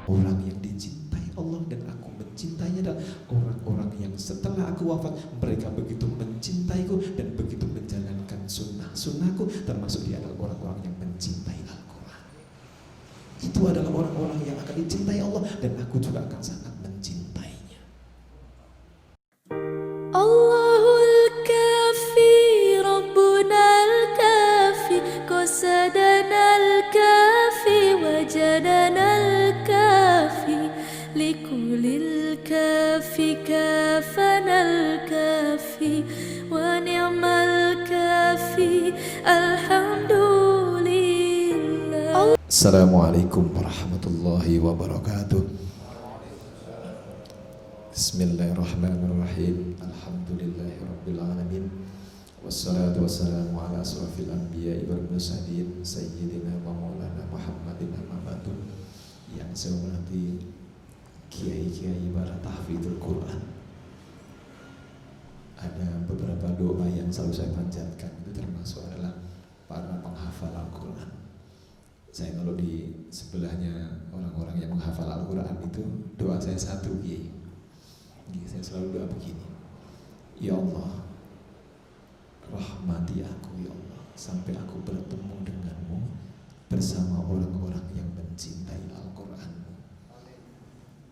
Orang yang dicintai Allah dan aku mencintainya adalah orang-orang yang setelah aku wafat mereka begitu mencintaiku dan begitu menjalankan sunnahku, termasuk dia adalah orang-orang yang mencintai Al-Quran. Itu adalah orang-orang yang akan dicintai Allah dan aku juga akan sangat mencintainya. Allahul Kafi, Rabbuna Al-Kafi, Qasadana Al-Kafi, Wajadana Al-Kafi, Likulil Kafi, Kafana Al-Kafi, Wa ni'mal Kafi, Alhamdulillah. Assalamualaikum warahmatullahi wabarakatuh. Bismillahirrahmanirrahim. Alhamdulillahirrabbilalamin. Wassalatu wassalamu ala asrafil anbiya'i wal mursalin Sayyidina wa maulana Muhammadin amma ba'du. Yang saya hormati kiai-kiai para tahfidzul Quran, ada beberapa doa yang selalu saya panjatkan, itu termasuk adalah para penghafal Al-Quran. Saya kalau di sebelahnya orang-orang yang menghafal Al-Quran itu, doa saya satu, kiai. Saya selalu doa begini, ya Allah, rahmati aku ya Allah, sampai aku bertemu denganmu bersama orang-orang yang mencintai Al-Quranmu,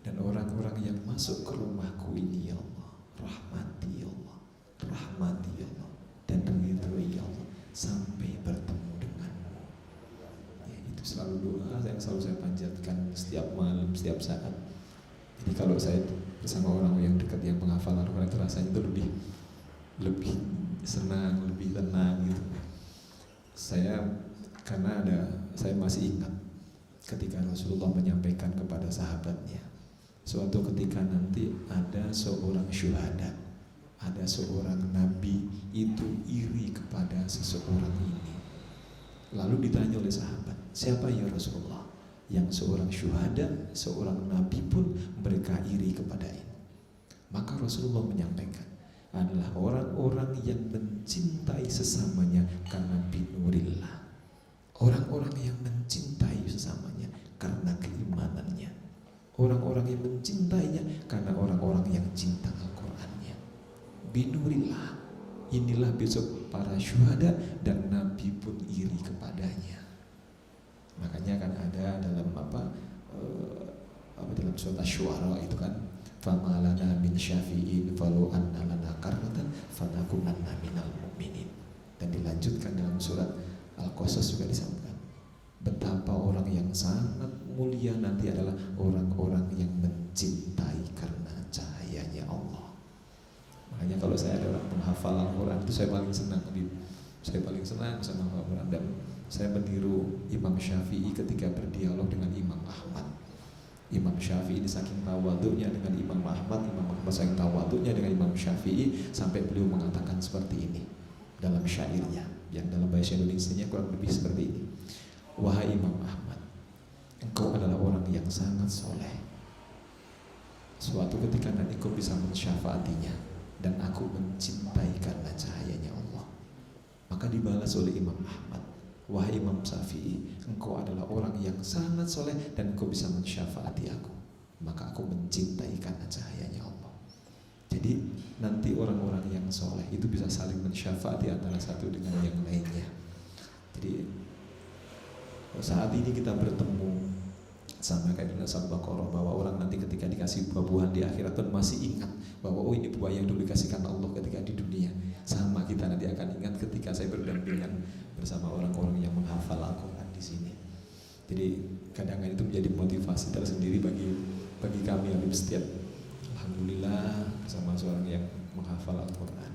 dan orang-orang yang masuk ke rumahku ini ya Allah, rahmati ya Allah, rahmati ya Allah, dan ridhoi ya Allah sampai bertemu denganmu. Ya, itu selalu doa yang selalu saya panjatkan setiap malam, setiap saat. Jadi kalau saya bersama orang yang dekat yang menghafal Al-Quran itu rasanya itu lebih senang, lebih tenang gitu. Saya masih ingat ketika Rasulullah menyampaikan kepada sahabatnya, suatu ketika nanti ada seorang syuhada, ada seorang nabi itu iri kepada seseorang ini. Lalu ditanya oleh sahabat, siapa ya Rasulullah? Yang seorang syuhada, seorang nabi pun mereka iri kepada ini. Maka Rasulullah menyampaikan, adalah orang-orang yang mencintai sesamanya karena binurillah. Orang-orang yang mencintai sesamanya karena keimanannya. Orang-orang yang mencintainya karena orang-orang yang cinta Al-Qurannya. Binurillah. Inilah besok para syuhada dan nabi pun iri kepadanya. Makanya kan ada dalam dalam surat Asy-Syu'ara itu kan, fama lana min syafi'in falau anna lana karratan fanakunanna minal mu'minin. Dan dilanjutkan dalam surat Al-Qasas juga disebutkan betapa orang yang sangat mulia nanti adalah orang-orang yang mencintai karena cahayanya Allah. Makanya kalau saya adalah penghafal Al-Quran itu saya paling senang, saya paling senang sama Al-Quran. Dan saya meniru Imam Syafi'i ketika berdialog dengan Imam Ahmad. Imam Syafi'i ini saking tawadhu'nya dengan Imam Ahmad saking tawadhu'nya dengan Imam Syafi'i sampai beliau mengatakan seperti ini dalam syairnya, yang dalam bahasa Indonesianya kurang lebih seperti ini. Wahai Imam Ahmad, engkau adalah orang yang sangat soleh. Suatu ketika nanti engkau bisa mensyafaatinya, dan aku mencintai karena cahayanya Allah. Maka dibalas oleh Imam Ahmad, wahai Imam Syafi'i, engkau adalah orang yang sangat soleh dan engkau bisa mensyafaati aku, maka aku mencintai karena cahayanya Allah. Jadi nanti orang-orang yang soleh itu bisa saling mensyafaati antara satu dengan yang lainnya. Jadi saat ini kita bertemu sama kayak dengan Suratul Baqarah, bahwa orang nanti ketika dikasih buah-buahan di akhirat pun masih ingat bahwa oh ini buah yang dulu dikasihkan Allah ketika di dunia. Sama kita nanti akan ingat ketika saya berdampingan bersama orang-orang yang menghafal Al-Quran di sini. Jadi kadang-kadang itu menjadi motivasi tersendiri bagi kami Habib setiap. Alhamdulillah bersama seorang yang menghafal Al-Quran.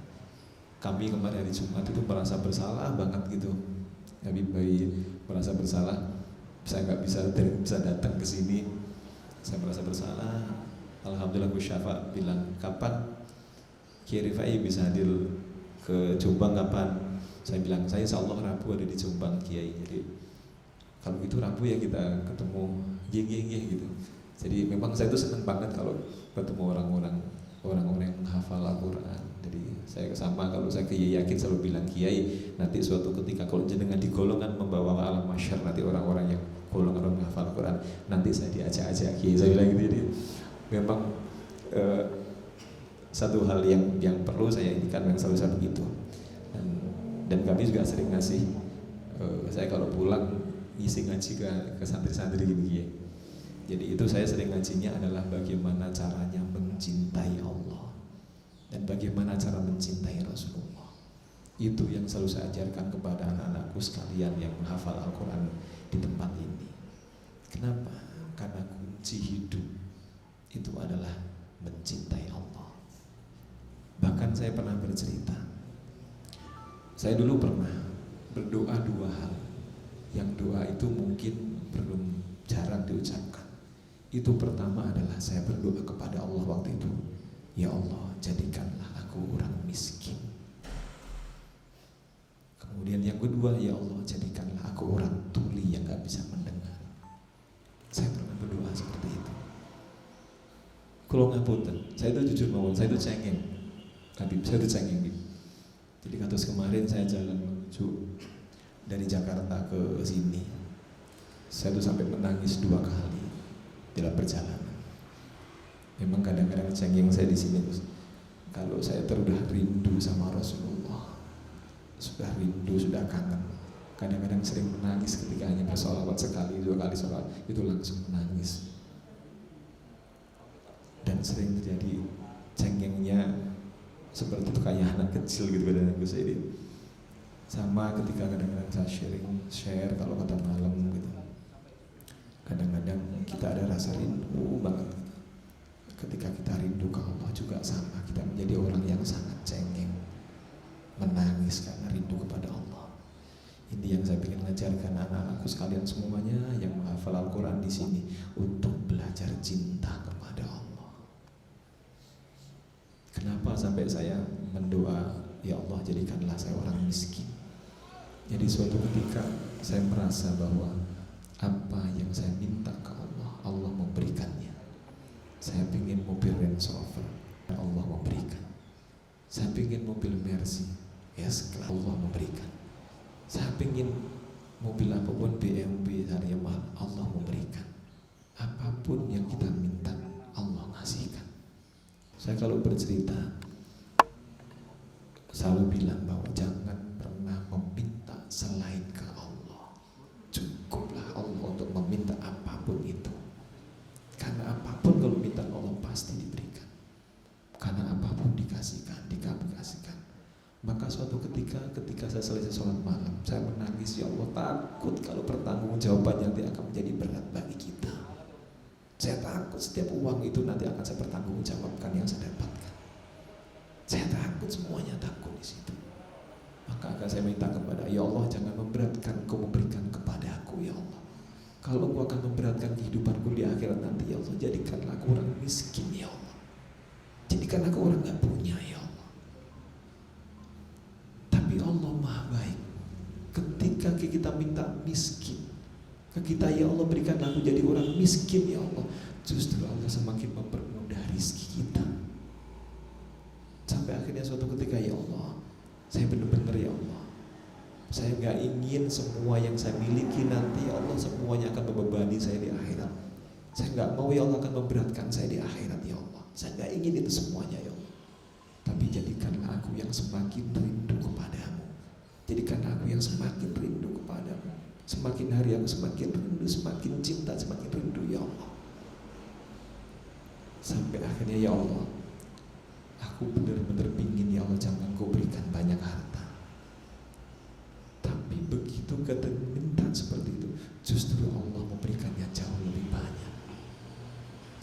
Kami kemarin hari Jumat itu merasa bersalah banget gitu. Habib merasa bersalah, saya nggak bisa datang ke sini. Saya merasa bersalah. Alhamdulillah Gus Syafa bilang, kapan Kiai Rifai bisa hadir ke Jombang kapan? Saya bilang, saya insya Allah Rabu ada di Jombang Kiai. Jadi kalau gitu Rabu ya kita ketemu gitu. Jadi memang saya tuh senang banget kalau ketemu orang-orang orang-orang yang menghafal Al-Quran. Jadi saya sama, kalau saya yakin selalu bilang Kiai, nanti suatu ketika kalau jenengan di golongan membawa alam masyar, nanti orang-orang yang golongan orang menghafal Al-Quran, nanti saya diajak-ajak Kiai, saya bilang gitu. Jadi memang satu hal yang perlu saya indikan, yang selalu saya begitu. Dan kami juga sering ngasih, saya kalau pulang ngisi ngaji ke santri-santri gini. Jadi itu saya sering ngajinya adalah bagaimana caranya mencintai Allah dan bagaimana cara mencintai Rasulullah. Itu yang selalu saya ajarkan kepada anak-anakku sekalian yang menghafal Al-Quran di tempat ini. Kenapa? Karena kunci hidup itu adalah mencintai Allah. Bahkan saya pernah bercerita, saya dulu pernah berdoa 2 hal. Yang doa itu mungkin belum jarang diucapkan. Itu pertama adalah saya berdoa kepada Allah waktu itu, ya Allah, jadikanlah aku orang miskin. Kemudian yang kedua, ya Allah, jadikanlah aku orang tuli yang gak bisa mendengar. Saya pernah berdoa seperti itu. Kalau ngapunten, saya itu jujur mawon, saya itu cengeng. Habib, saya itu cengeng. Jadi kados kemarin saya jalan menuju dari Jakarta ke sini, saya tuh sampai menangis 2 kali dalam perjalanan. Memang kadang-kadang cengeng saya di sini, kalau saya sudah rindu sama Rasulullah, sudah rindu, sudah kangen, kadang-kadang sering menangis ketika hanya bersolawat sekali 2 kali solawat, itu langsung menangis. Dan sering terjadi cengengnya seperti itu kayak anak kecil gitu kadang-kadang saya ini. Sama ketika kadang-kadang saya share kalau kata malam gitu. Kadang-kadang kita ada rasa rindu banget. Ketika kita rindu ke Allah juga sama, kita menjadi orang yang sangat cengeng, menangis karena rindu kepada Allah. Ini yang saya ingin mengajarkan anak-anakku sekalian semuanya yang menghafal Al-Quran di sini, untuk belajar cinta kepada Allah. Kenapa sampai saya mendoa, ya Allah jadikanlah saya orang miskin. Jadi suatu ketika saya merasa bahwa apa yang saya minta ke Allah, Allah memberikannya. Saya ingin mobil Range Rover, Allah memberikan. Saya ingin mobil Mercy, S-Class, Allah memberikan. Saya ingin mobil apapun, BMW, harganya mahal, Allah memberikan. Apapun yang kita minta, Allah ngasihkan. Saya kalau bercerita selalu bilang bahwa jangan pernah meminta selain ke Allah. Cukuplah Allah untuk meminta apapun itu. Karena apapun kalau minta Allah pasti diberikan. Karena apapun dikasihkan, dikasihkan. Maka suatu ketika saya selesai sholat malam, saya menangis, ya Allah, takut kalau pertanggungjawabannya nanti akan menjadi berat bagi kita. Saya takut setiap uang itu nanti akan saya pertanggungjawabkan yang saya dapatkan. Saya takut, semuanya takut di situ. Maka akan saya minta kepada, ya Allah, jangan memberatkan, Kau memberikan kepada aku, ya Allah. Kalau Kau akan memberatkan kehidupanku di akhirat nanti, ya Allah, jadikanlah aku orang miskin, ya Allah. Jadikan aku orang gak punya, ya Allah. Tapi Allah Maha baik. Ketika kita minta miskin ke kita, ya Allah, berikanlah aku jadi orang miskin, ya Allah, justru Allah semakin mempermudah rizki kita. Sampai akhirnya suatu ketika, ya Allah, saya benar-benar, ya Allah, saya gak ingin semua yang saya miliki nanti, ya Allah, semuanya akan membebani saya di akhirat. Saya gak mau, ya Allah, akan memberatkan saya di akhirat, ya Allah. Saya gak ingin itu semuanya, ya Allah. Tapi jadikanlah aku yang semakin rindu kepadamu. Jadikanlah aku yang semakin rindu kepadamu. Semakin hari aku semakin rindu, semakin cinta, semakin rindu, ya Allah. Sampai akhirnya, ya Allah, aku benar-benar pingin, ya Allah, jangan Kau berikan banyak harta. Tapi begitu kata minta seperti itu, justru Allah memberikannya jauh lebih banyak.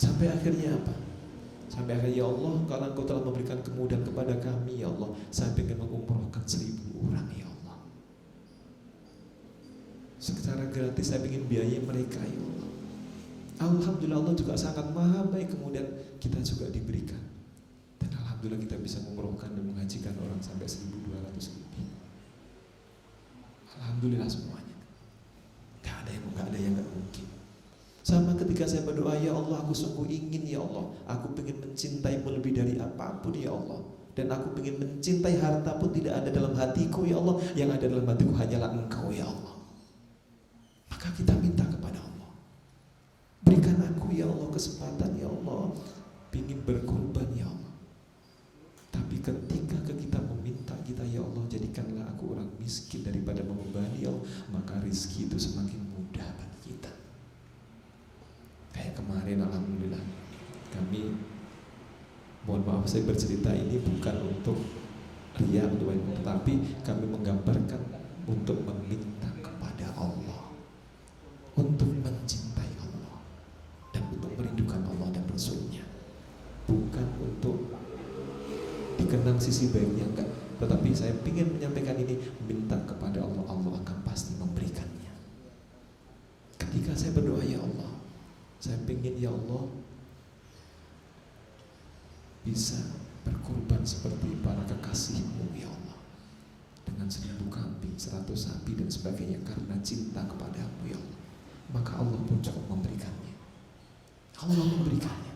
Sampai akhirnya apa? Sampai akhirnya, ya Allah, kalau Engkau telah memberikan kemudahan kepada kami, ya Allah, saya ingin mengumrohkan 1000 orang, ya Allah. Secara gratis saya ingin biayai mereka, ya Allah. Alhamdulillah, Allah juga sangat maha baik, kemudian kita juga diberikan. Dan alhamdulillah kita bisa mengumrohkan dan menghajikan orang sampai 1200 lebih. Alhamdulillah semuanya. Gak ada yang gak mungkin. Sama ketika saya berdoa, ya Allah aku sungguh ingin ya Allah, aku ingin mencintaimu lebih dari apapun ya Allah. Dan aku ingin mencintai harta pun tidak ada dalam hatiku ya Allah. Yang ada dalam hatiku hanyalah Engkau ya Allah. Maka kita minta kepada Allah, berikan aku ya Allah kesempatan ya Allah, ingin berkorban ya Allah. Tapi ketika kita meminta kita ya Allah, jadikanlah aku orang miskin daripada membebani ya Allah, maka rizki itu semakin mudah bagi kita. Kayak kemarin alhamdulillah kami, mohon maaf saya bercerita ini bukan untuk riya tetapi kami menggambarkan untuk meminta kepada Allah, untuk mencintai Allah dan untuk merindukan Allah dan Rasulnya, bukan untuk dikenang sisi baiknya, enggak. Tetapi saya ingin menyampaikan ini, minta kepada Allah, Allah akan pasti memberikannya. Ketika saya berdoa ya Allah, saya ingin ya Allah bisa berkorban seperti para kekasih-Mu ya Allah, dengan 1000 kambing, 100 sapi dan sebagainya, karena cinta kepada-Mu ya Allah. Maka Allah pun cukup memberikannya. Allah memberikannya.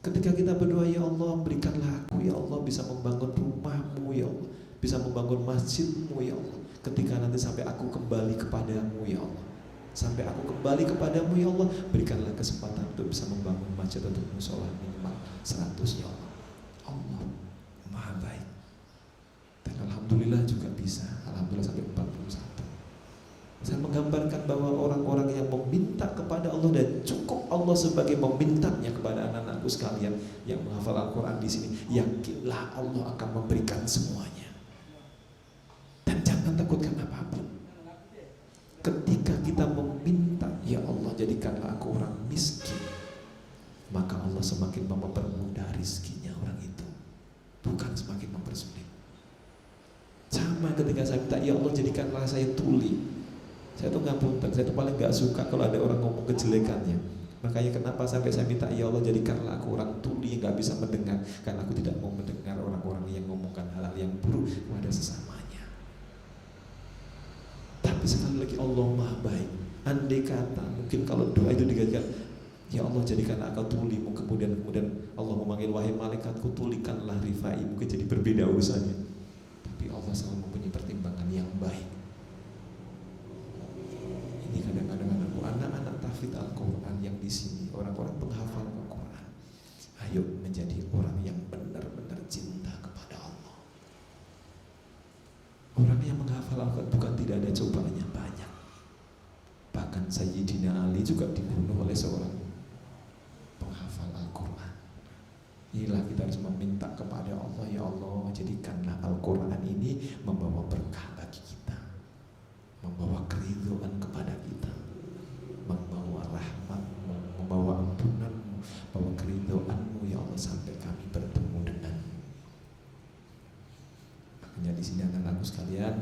Ketika kita berdoa ya Allah, berikanlah aku ya Allah bisa membangun rumah-Mu ya Allah, bisa membangun masjid-Mu ya Allah. Ketika nanti sampai aku kembali kepada-Mu ya Allah, sampai aku kembali kepada-Mu ya Allah, berikanlah kesempatan untuk bisa membangun masjid atau musola minimal 100 ya Allah. Allah Maha baik. Dan alhamdulillah juga bisa, alhamdulillah sampai 41. Saya menggambarkan bahwa orang-orang yang meminta kepada Allah dan cukup Allah sebagai memintanya kepada anak-anakku sekalian yang menghafal Al-Quran di sini, yakinlah Allah akan memberikan semuanya. Dan jangan takutkan apapun. Ketika kita meminta, ya Allah jadikanlah aku orang miskin, maka Allah semakin mempermudah rizkinya orang itu, bukan semakin mempersulit. Sama ketika saya minta, ya Allah jadikanlah saya tuli. Saya tuh ngapunten, saya tuh paling gak suka kalau ada orang ngomong kejelekannya. Makanya kenapa sampai saya minta, ya Allah jadikanlah aku orang tuli yang gak bisa mendengar, karena aku tidak mau mendengar orang-orang yang ngomongkan hal-hal yang buruk kepada sesamanya. Tapi sekali lagi Allah Maha baik. Andai kata mungkin kalau doa itu digajikan, ya Allah jadikanlah aku tulimu, kemudian Allah memanggil, wahai malaikatku tulikanlah Rifai, mungkin jadi berbeda urusannya. Tapi Allah selalu mempunyai pertimbangan yang baik. Ini kadang-kadang anak-anak tahfidz Al-Quran yang di sini, orang-orang penghafal Al-Quran, ayo menjadi orang yang benar-benar cinta kepada Allah. Orang yang menghafal Al-Quran bukan tidak ada cobaannya, banyak. Bahkan Sayyidina Ali juga dibunuh oleh seorang penghafal Al-Quran. Inilah kita harus meminta kepada Allah, ya Allah jadikanlah Al-Quran ini membawa berkah bagi kita, membawa keridhaan kepada kita, membawa rahmat-Mu, membawa ampunan-Mu, membawa keridhaan-Mu ya Allah sampai kami bertemu denganmu. Makanya di sini anak-anakku sekalian,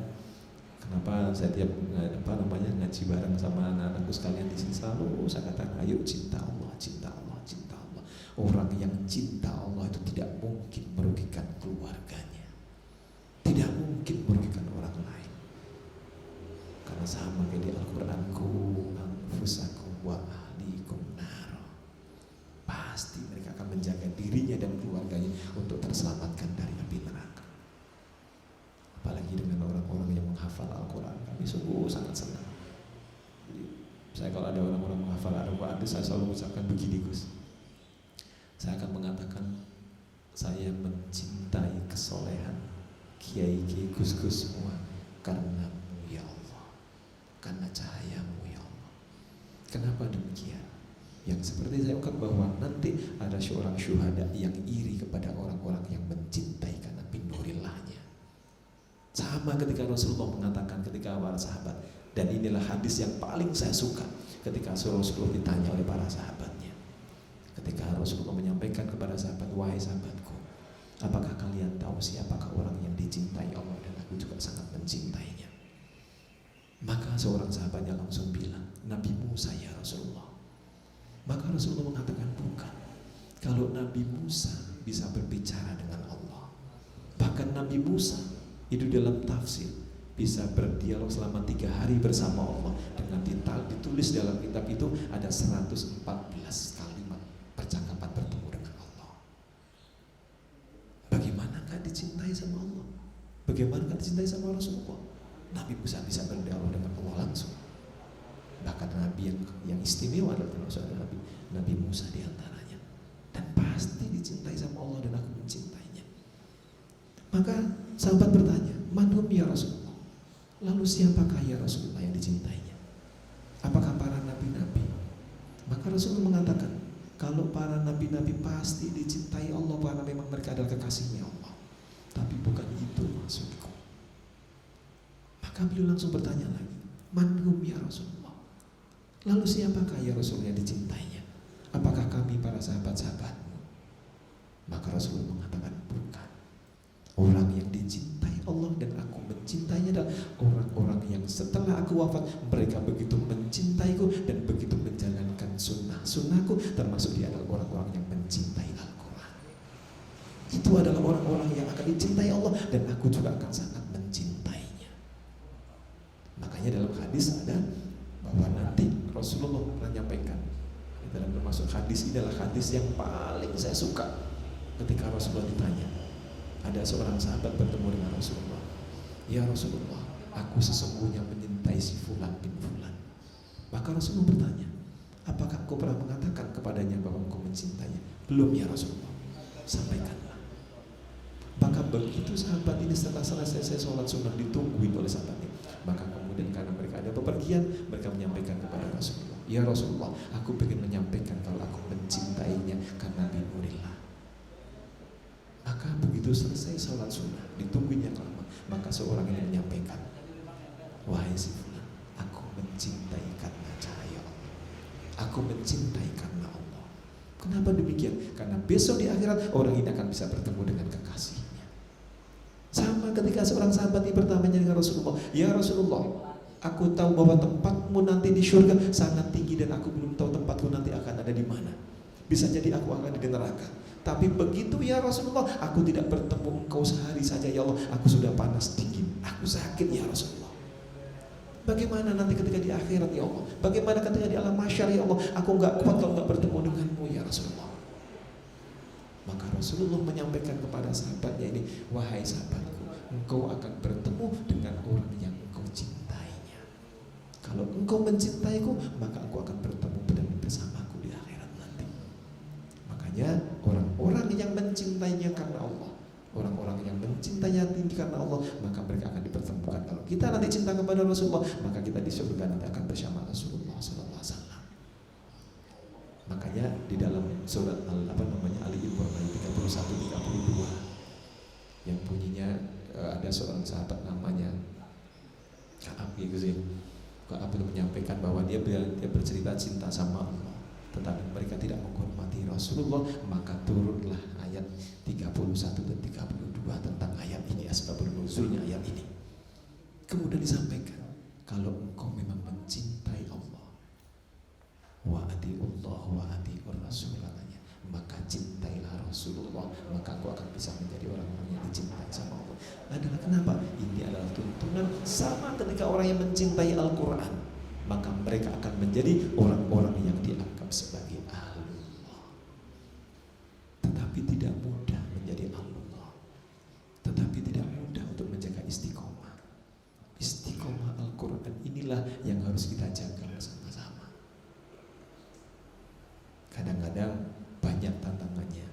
kenapa saya tiap ngaji bareng sama anak-anakku sekalian di sini selalu saya katakan, ayo cinta Allah, cinta Allah, cinta Allah. Orang yang cinta Allah itu tidak mungkin merugikan keluarganya, tidak mungkin merugikan orang lain. Karena sama kayak di Al-Quran, ku anfusakum wa ahlikum naro, pasti mereka akan menjaga dirinya dan keluarganya untuk terselamatkan dari api neraka. Apalagi dengan orang-orang yang menghafal Al-Quran, kami sungguh sangat senang. Jadi, saya kalau ada orang-orang menghafal Al-Quran, saya selalu mengucapkan begini, Gus, saya akan mengatakan, saya mencintai kesolehan kiai-kiai, Gus-Gus semua karena karena cahaya-Mu ya Allah. Kenapa demikian? Yang seperti saya ungkap bahwa nanti ada seorang syuhada yang iri kepada orang-orang yang mencintai karena binurillahnya. Sama ketika Rasulullah mengatakan ketika para sahabat, dan inilah hadis yang paling saya suka ketika Rasulullah ditanya oleh para sahabatnya. Ketika Rasulullah menyampaikan kepada sahabat, wahai sahabatku, apakah kalian tahu siapakah orang yang dicintai Allah dan aku juga sangat mencintainya? Maka seorang sahabatnya langsung bilang, Nabi Musa ya Rasulullah. Maka Rasulullah mengatakan, bukan. Kalau Nabi Musa bisa berbicara dengan Allah, bahkan Nabi Musa itu dalam tafsir bisa berdialog selama 3 hari bersama Allah. Dengan ditulis dalam kitab itu ada 114 kalimat percakapan bertemu dengan Allah. Bagaimanakah dicintai sama Allah? Bagaimanakah dicintai sama Rasulullah? Nabi Musa bisa berdialog dengan Allah langsung. Bahkan Nabi yang istimewa adalah termasuk Nabi Musa diantaranya. Dan pasti dicintai sama Allah dan aku mencintainya. Maka sahabat bertanya, "Man hum ya Rasulullah?" Lalu siapakah ya Rasulullah yang dicintainya? Apakah para nabi-nabi? Maka Rasulullah mengatakan, kalau para nabi-nabi pasti dicintai Allah karena memang mereka adalah kekasihnya Allah. Tapi bukan itu maksudku. Maka beliau langsung bertanya lagi, "Man hum ya Rasulullah?" Lalu siapakah ya Rasul yang dicintainya? Apakah kami para sahabat-sahabatmu? Maka Rasulullah mengatakan, bukan. Orang yang dicintai Allah dan aku mencintainya adalah orang-orang yang setelah aku wafat mereka begitu mencintaiku dan begitu menjalankan sunnahku, termasuk dia adalah orang-orang yang mencintai Al-Quran. Itu adalah orang-orang yang akan dicintai Allah dan aku juga akan sangat mencintainya. Makanya dalam hadis ada bahwa nanti Rasulullah pernah menyampaikan, dalam termasuk hadis ini adalah hadis yang paling saya suka. Ketika Rasulullah ditanya, ada seorang sahabat bertemu dengan Rasulullah, "Ya Rasulullah, aku sesungguhnya menyintai si Fulan bin Fulan." Maka Rasulullah bertanya, "Apakah engkau pernah mengatakan kepadanya bahwa engkau mencintainya?" "Belum ya Rasulullah." "Sampaikanlah." Maka begitu sahabat ini setelah selesai sholat sunnah ditungguin oleh sahabat ini. Maka kemudian karena mereka ada bepergian, mereka menyampaikan kepada Rasulullah, "Ya Rasulullah, aku ingin menyampaikan kalau aku mencintainya karena binurillah." Maka begitu selesai sholat sunnah, ditungguin yang lama, maka seorang ini menyampaikan, "Wahai si fulan, aku mencintai karena cahaya Allah. Aku mencintai karena Allah." Kenapa demikian? Karena besok di akhirat orang ini akan bisa bertemu dengan kekasihnya. Sama ketika seorang sahabat ini bertanya dengan Rasulullah, "Ya Rasulullah, aku tahu bahwa tempatmu nanti di surga sangat tinggi dan aku belum tahu tempatku nanti akan ada di mana. Bisa jadi aku akan di neraka. Tapi begitu ya Rasulullah, aku tidak bertemu engkau sehari saja ya Allah, aku sudah panas dingin, aku sakit ya Rasulullah. Bagaimana nanti ketika di akhirat ya Allah? Bagaimana ketika di alam mahsyar ya Allah? Aku enggak kuat kalau enggak bertemu denganmu ya Rasulullah." Maka Rasulullah menyampaikan kepada sahabatnya ini, "Wahai sahabatku, engkau akan bertemu dengan orang yang engkau cintainya. Kalau engkau mencintaiku, maka aku akan bertemu bersamaku di akhirat nanti." Makanya orang-orang yang mencintainya karena Allah, orang-orang yang mencintainya tinggi karena Allah, maka mereka akan dipertemukan. Kalau kita nanti cinta kepada Rasulullah, maka kita di surga nanti akan bersama Rasulullah SAW. Makanya di dalam surat Ali Imran ayat 31-32 yang bunyinya ada seorang sahabat namanya Ka'ab gitu sih. Ka'ab itu menyampaikan bahwa dia bercerita cinta sama Allah, tetapi mereka tidak menghormati Rasulullah, maka turunlah ayat 31 dan 32 tentang ayat ini, asbabun nuzulnya ayat ini. Kemudian disampaikan, kalau engkau memang mencintai Allah, wa atiullah wa atiur rasul, katanya, maka cintailah Rasulullah, maka aku akan bisa menjadi orang-orang yang dicintai sama Allah. Adalah kenapa? Ini adalah tuntunan sama ketika orang yang mencintai Al-Quran, maka mereka akan menjadi orang-orang yang dianggap sebagai ahlullah. Tetapi tidak mudah menjadi ahlullah, tetapi tidak mudah untuk menjaga istiqomah. Istiqomah Al-Quran inilah yang harus kita jaga bersama-sama. Kadang-kadang banyak tantangannya.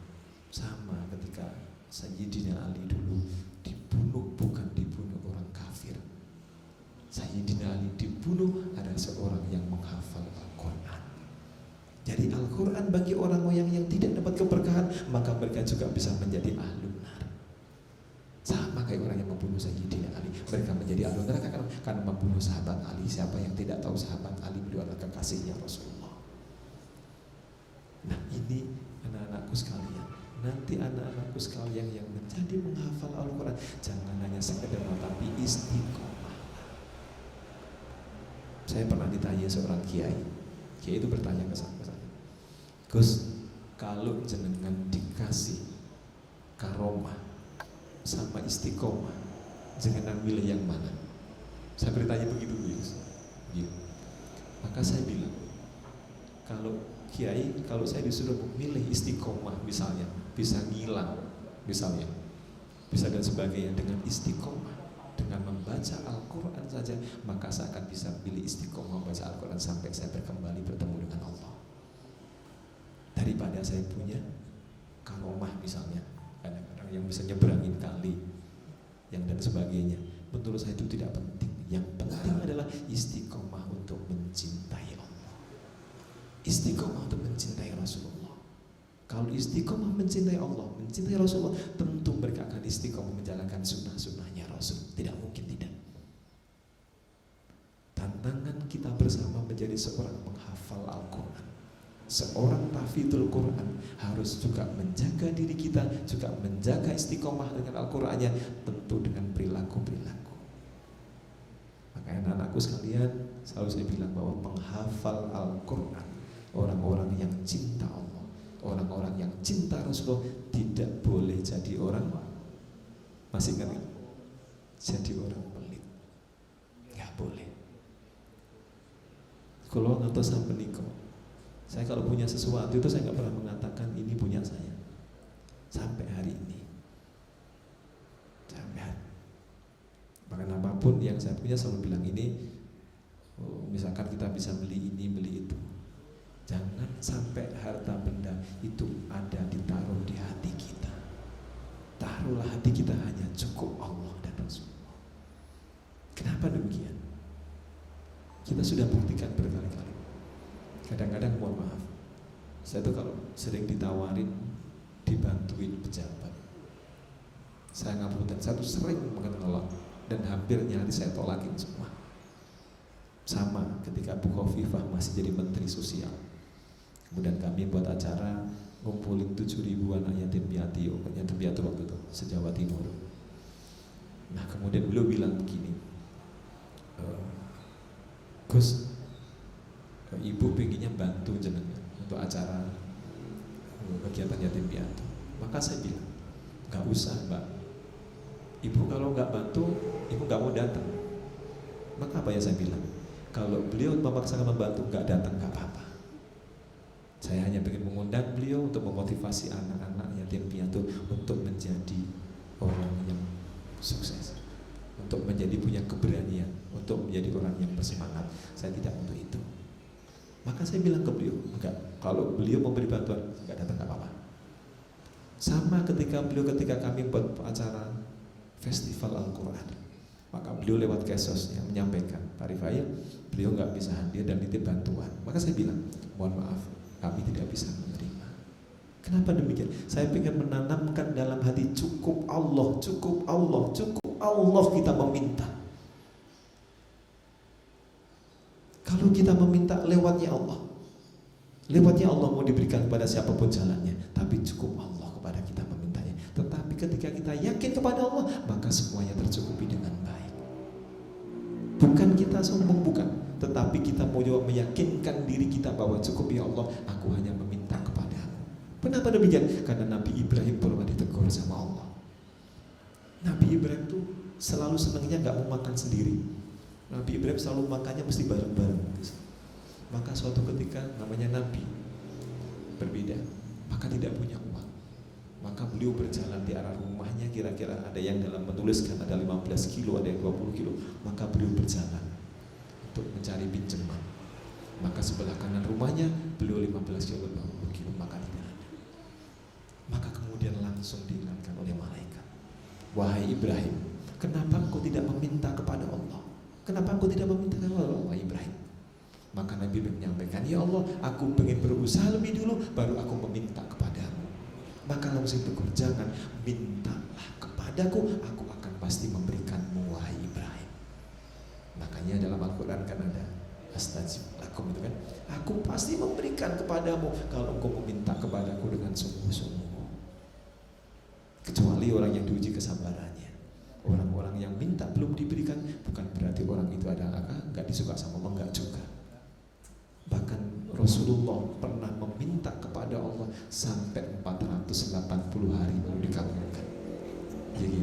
Sama ketika Sayyidina Ali dulu dibunuh, bukan dibunuh orang kafir. Sayyidina Ali dibunuh ada seorang yang menghafal Al-Quran. Jadi Al-Quran bagi orang yang tidak dapat keberkahan, maka mereka juga bisa menjadi ahlun nar. Sama kayak orang yang membunuh Sayyidina Ali, mereka menjadi ahlun neraka karena membunuh sahabat Ali. Siapa yang tidak tahu sahabat Ali, beliau adalah kekasihnya Rasulullah. Nah ini anak-anakku sekalian, nanti anak-anakku sekalian yang menjadi menghafal Al-Quran, jangan hanya sekedar tapi istiqomah. Saya pernah ditanya seorang kiai itu bertanya ke saya, "Gus, kalau jenengan dikasih karomah sama istiqomah, jenengan milih yang mana?" Saya bertanya begitu, ya. Maka saya bilang, kalau kiai, kalau saya disuruh memilih istiqomah misalnya, bisa ngilang misalnya, bisa dan sebagainya dengan istiqomah, dengan membaca Al-Quran saja, maka saya akan bisa pilih istiqomah membaca Al-Quran sampai saya kembali bertemu dengan Allah, daripada saya punya karomah misalnya, ada orang yang bisa nyeberangin kali yang dan sebagainya. Menurut saya itu tidak penting. Yang penting adalah istiqomah untuk mencintai Allah, istiqomah untuk mencintai Rasulullah. Kalau istiqomah mencintai Allah, mencintai Rasulullah, tentu mereka akan istiqomah menjalankan sunnah-sunnahnya Rasul. Tidak mungkin tidak. Tantangan kita bersama menjadi seorang penghafal Al-Quran, seorang tahfidzul Quran, harus juga menjaga diri kita, juga menjaga istiqomah dengan Al-Qurannya, tentu dengan perilaku-perilaku. Makanya anak-anakku sekalian, selalu saya bilang bahwa penghafal Al-Quran, orang-orang yang cinta Allah, orang-orang yang cinta Rasulullah, tidak boleh jadi orang, masih ingat? Jadi orang pelit, nggak boleh. Kalau nggak tahu sampai nikah, saya kalau punya sesuatu itu saya nggak pernah mengatakan ini punya saya sampai hari ini, sampai hari. Bahkan apapun yang saya punya selalu bilang ini, misalkan kita bisa beli ini, beli itu, jangan sampai harta benda itu ada ditaruh di hati kita. Taruhlah hati kita hanya cukup Allah dan Rasulullah. Kenapa demikian? Kita sudah buktikan berkali-kali. Kadang-kadang mohon maaf, saya tuh kalau sering ditawarin dibantuin pejabat, saya ngapunten, saya tuh sering menolak dan hampir nyaris saya tolakin semua. Sama ketika Bu Khofifah masih jadi Menteri Sosial, kemudian kami buat acara ngumpulin 7.000 anak yatim piatu waktu itu se-Jawa Timur. Nah kemudian beliau bilang begini, Gus, Ibu pengennya bantu jenengan untuk acara kegiatan yatim piatu. Maka saya bilang, nggak usah Mbak, Ibu kalau nggak bantu, Ibu nggak mau datang. Maka apa ya saya bilang, kalau beliau memaksakan membantu nggak datang nggak apa-apa. Saya hanya ingin mengundang beliau untuk memotivasi anak-anak yatim piatu untuk menjadi orang yang sukses, untuk menjadi punya keberanian, untuk menjadi orang yang bersemangat. Saya tidak untuk itu. Maka saya bilang ke beliau, enggak, kalau beliau memberi bantuan enggak datang enggak apa-apa. Sama ketika kami buat acara Festival Al-Quran, maka beliau lewat kesosnya menyampaikan, Pak Rifail, beliau nggak bisa hadir dan nitip bantuan. Maka saya bilang, mohon maaf, kami tidak bisa menerima. Kenapa demikian? Saya ingin menanamkan dalam hati cukup Allah, cukup Allah, cukup Allah kita meminta. Kalau kita meminta lewatnya Allah, mau diberikan kepada siapapun jalannya, tapi cukup Allah kepada kita memintanya. Tetapi ketika kita yakin kepada Allah, maka semuanya tercukupi dengan baik. Bukan kita sombong, bukan, tetapi kita mau juga meyakinkan diri kita bahwa cukup ya Allah, aku hanya meminta kepadamu. Kenapa demikian? Karena Nabi Ibrahim pernah ditegur sama Allah. Nabi Ibrahim tuh selalu senangnya nggak mau makan sendiri. Nabi Ibrahim selalu makannya mesti bareng-bareng. Maka suatu ketika namanya Nabi berbeda, maka tidak punya uang. Maka beliau berjalan di arah rumahnya, kira-kira ada yang dalam menuliskan ada 15 kilo, ada yang 20 kilo. Maka beliau berjalan untuk mencari pinjaman. Maka sebelah kanan rumahnya beliau 15 kilo, 20 kilo, maka tidak ada. Maka kemudian langsung diingatkan oleh malaikat, wahai Ibrahim, kenapa engkau tidak meminta kepada Allah? Kenapa engkau tidak meminta kepada Allah, wahai Ibrahim? Maka Nabi menyampaikan, ya Allah, aku ingin berusaha lebih dulu, baru aku meminta kepadamu. Maka langsung tegur, jangan, mintalah kepadaku, aku akan pasti memberikanmu, wahai Ibrahim. Makanya dalam Al-Quran kan ada astajib lakum, itu kan, aku pasti memberikan kepadamu kalau engkau meminta kepadaku dengan sungguh-sungguh. Kecuali orang yang diuji kesabarannya. Orang-orang yang minta belum diberikan, bukan berarti orang itu adalah nggak disuka sama Allah, enggak juga. Bahkan Rasulullah pernah meminta kepada Allah sampai 480 hari baru dikabulkan. Jadi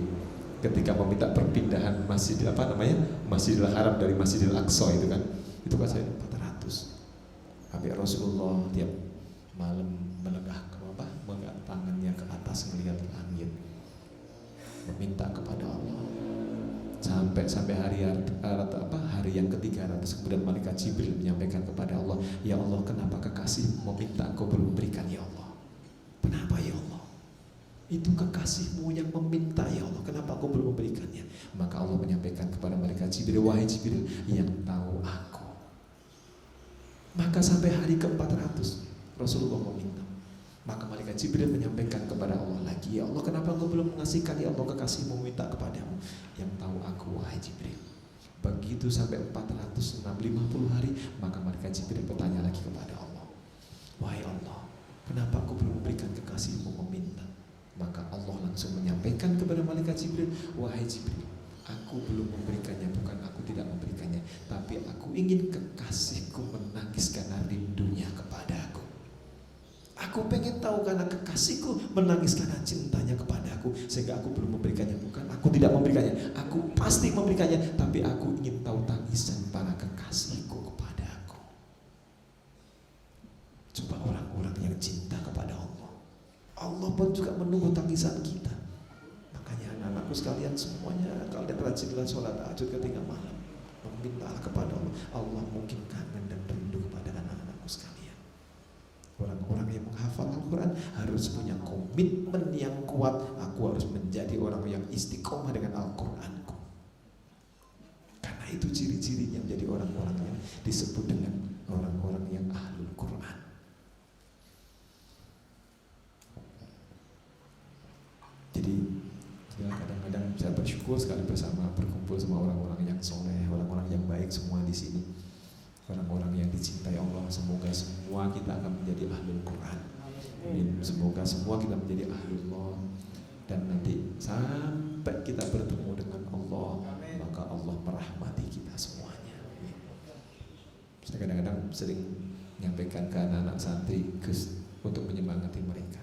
ketika meminta perpindahan Masjidil Haram dari Masjidil Aqsa itu kan saya 400. Sampai Rasulullah tiap malam mengangkat tangannya ke atas melihat langit, meminta kepada Allah. Sampai hari yang ke-300 kemudian malaikat Jibril menyampaikan kepada Allah, ya Allah, kenapa kekasih meminta engkau belum berikan ya Allah? Kenapa ya Allah? Itu kekasihmu yang meminta ya Allah, kenapa engkau belum memberikannya? Maka Allah menyampaikan kepada malaikat Jibril, wahai Jibril, yang tahu aku. Maka sampai hari ke-400 Rasulullah meminta. Maka malaikat Jibril menyampaikan kepada Allah lagi, ya Allah, kenapa engkau belum mengasihkan ya Allah kekasihmu meminta kepadamu? Yang tahu aku, wahai Jibril. Begitu sampai 450 hari, maka malaikat Jibril bertanya lagi kepada Allah, wahai Allah, kenapa aku belum memberikan kekasihmu meminta? Maka Allah langsung menyampaikan kepada malaikat Jibril, wahai Jibril, aku belum memberikannya, bukan aku tidak memberikannya, tapi aku ingin kekasihku menangis karena rindunya kepada aku. Aku pengen tahu karena kekasihku menangis karena cintanya kepada aku, sehingga aku belum memberikannya, bukan aku tidak memberikannya, aku pasti memberikannya, tapi aku ingin tahu tangisan para kekasihku kepada aku. Coba orang-orang yang cinta kepada Allah, Allah pun juga menunggu tangisan kita. Makanya anak-anakku sekalian semuanya, kalian rajinlah sholat tahajud ketika malam, memintalah kepada Allah. Allah mungkin kangen dan rindu kepada anak-anakku sekalian. Orang-orang yang menghafal Al-Quran harus punya komitmen yang kuat. Aku harus menjadi orang yang istiqomah dengan Al-Quranku. Karena itu ciri-cirinya menjadi orang-orang yang disebut dengan orang-orang yang ahlul Quran. Jadi kadang-kadang saya bersyukur sekali berkumpul sama orang-orang yang soleh, orang-orang yang baik semua di sini. Orang-orang yang dicintai Allah. Semoga semua kita akan menjadi ahlul Quran. Amin. Semoga semua kita menjadi ahlullah, dan nanti sampai kita bertemu dengan Allah, maka Allah merahmati kita semuanya. Saya kadang-kadang sering menyampaikan ke anak-anak santri untuk menyemangati mereka.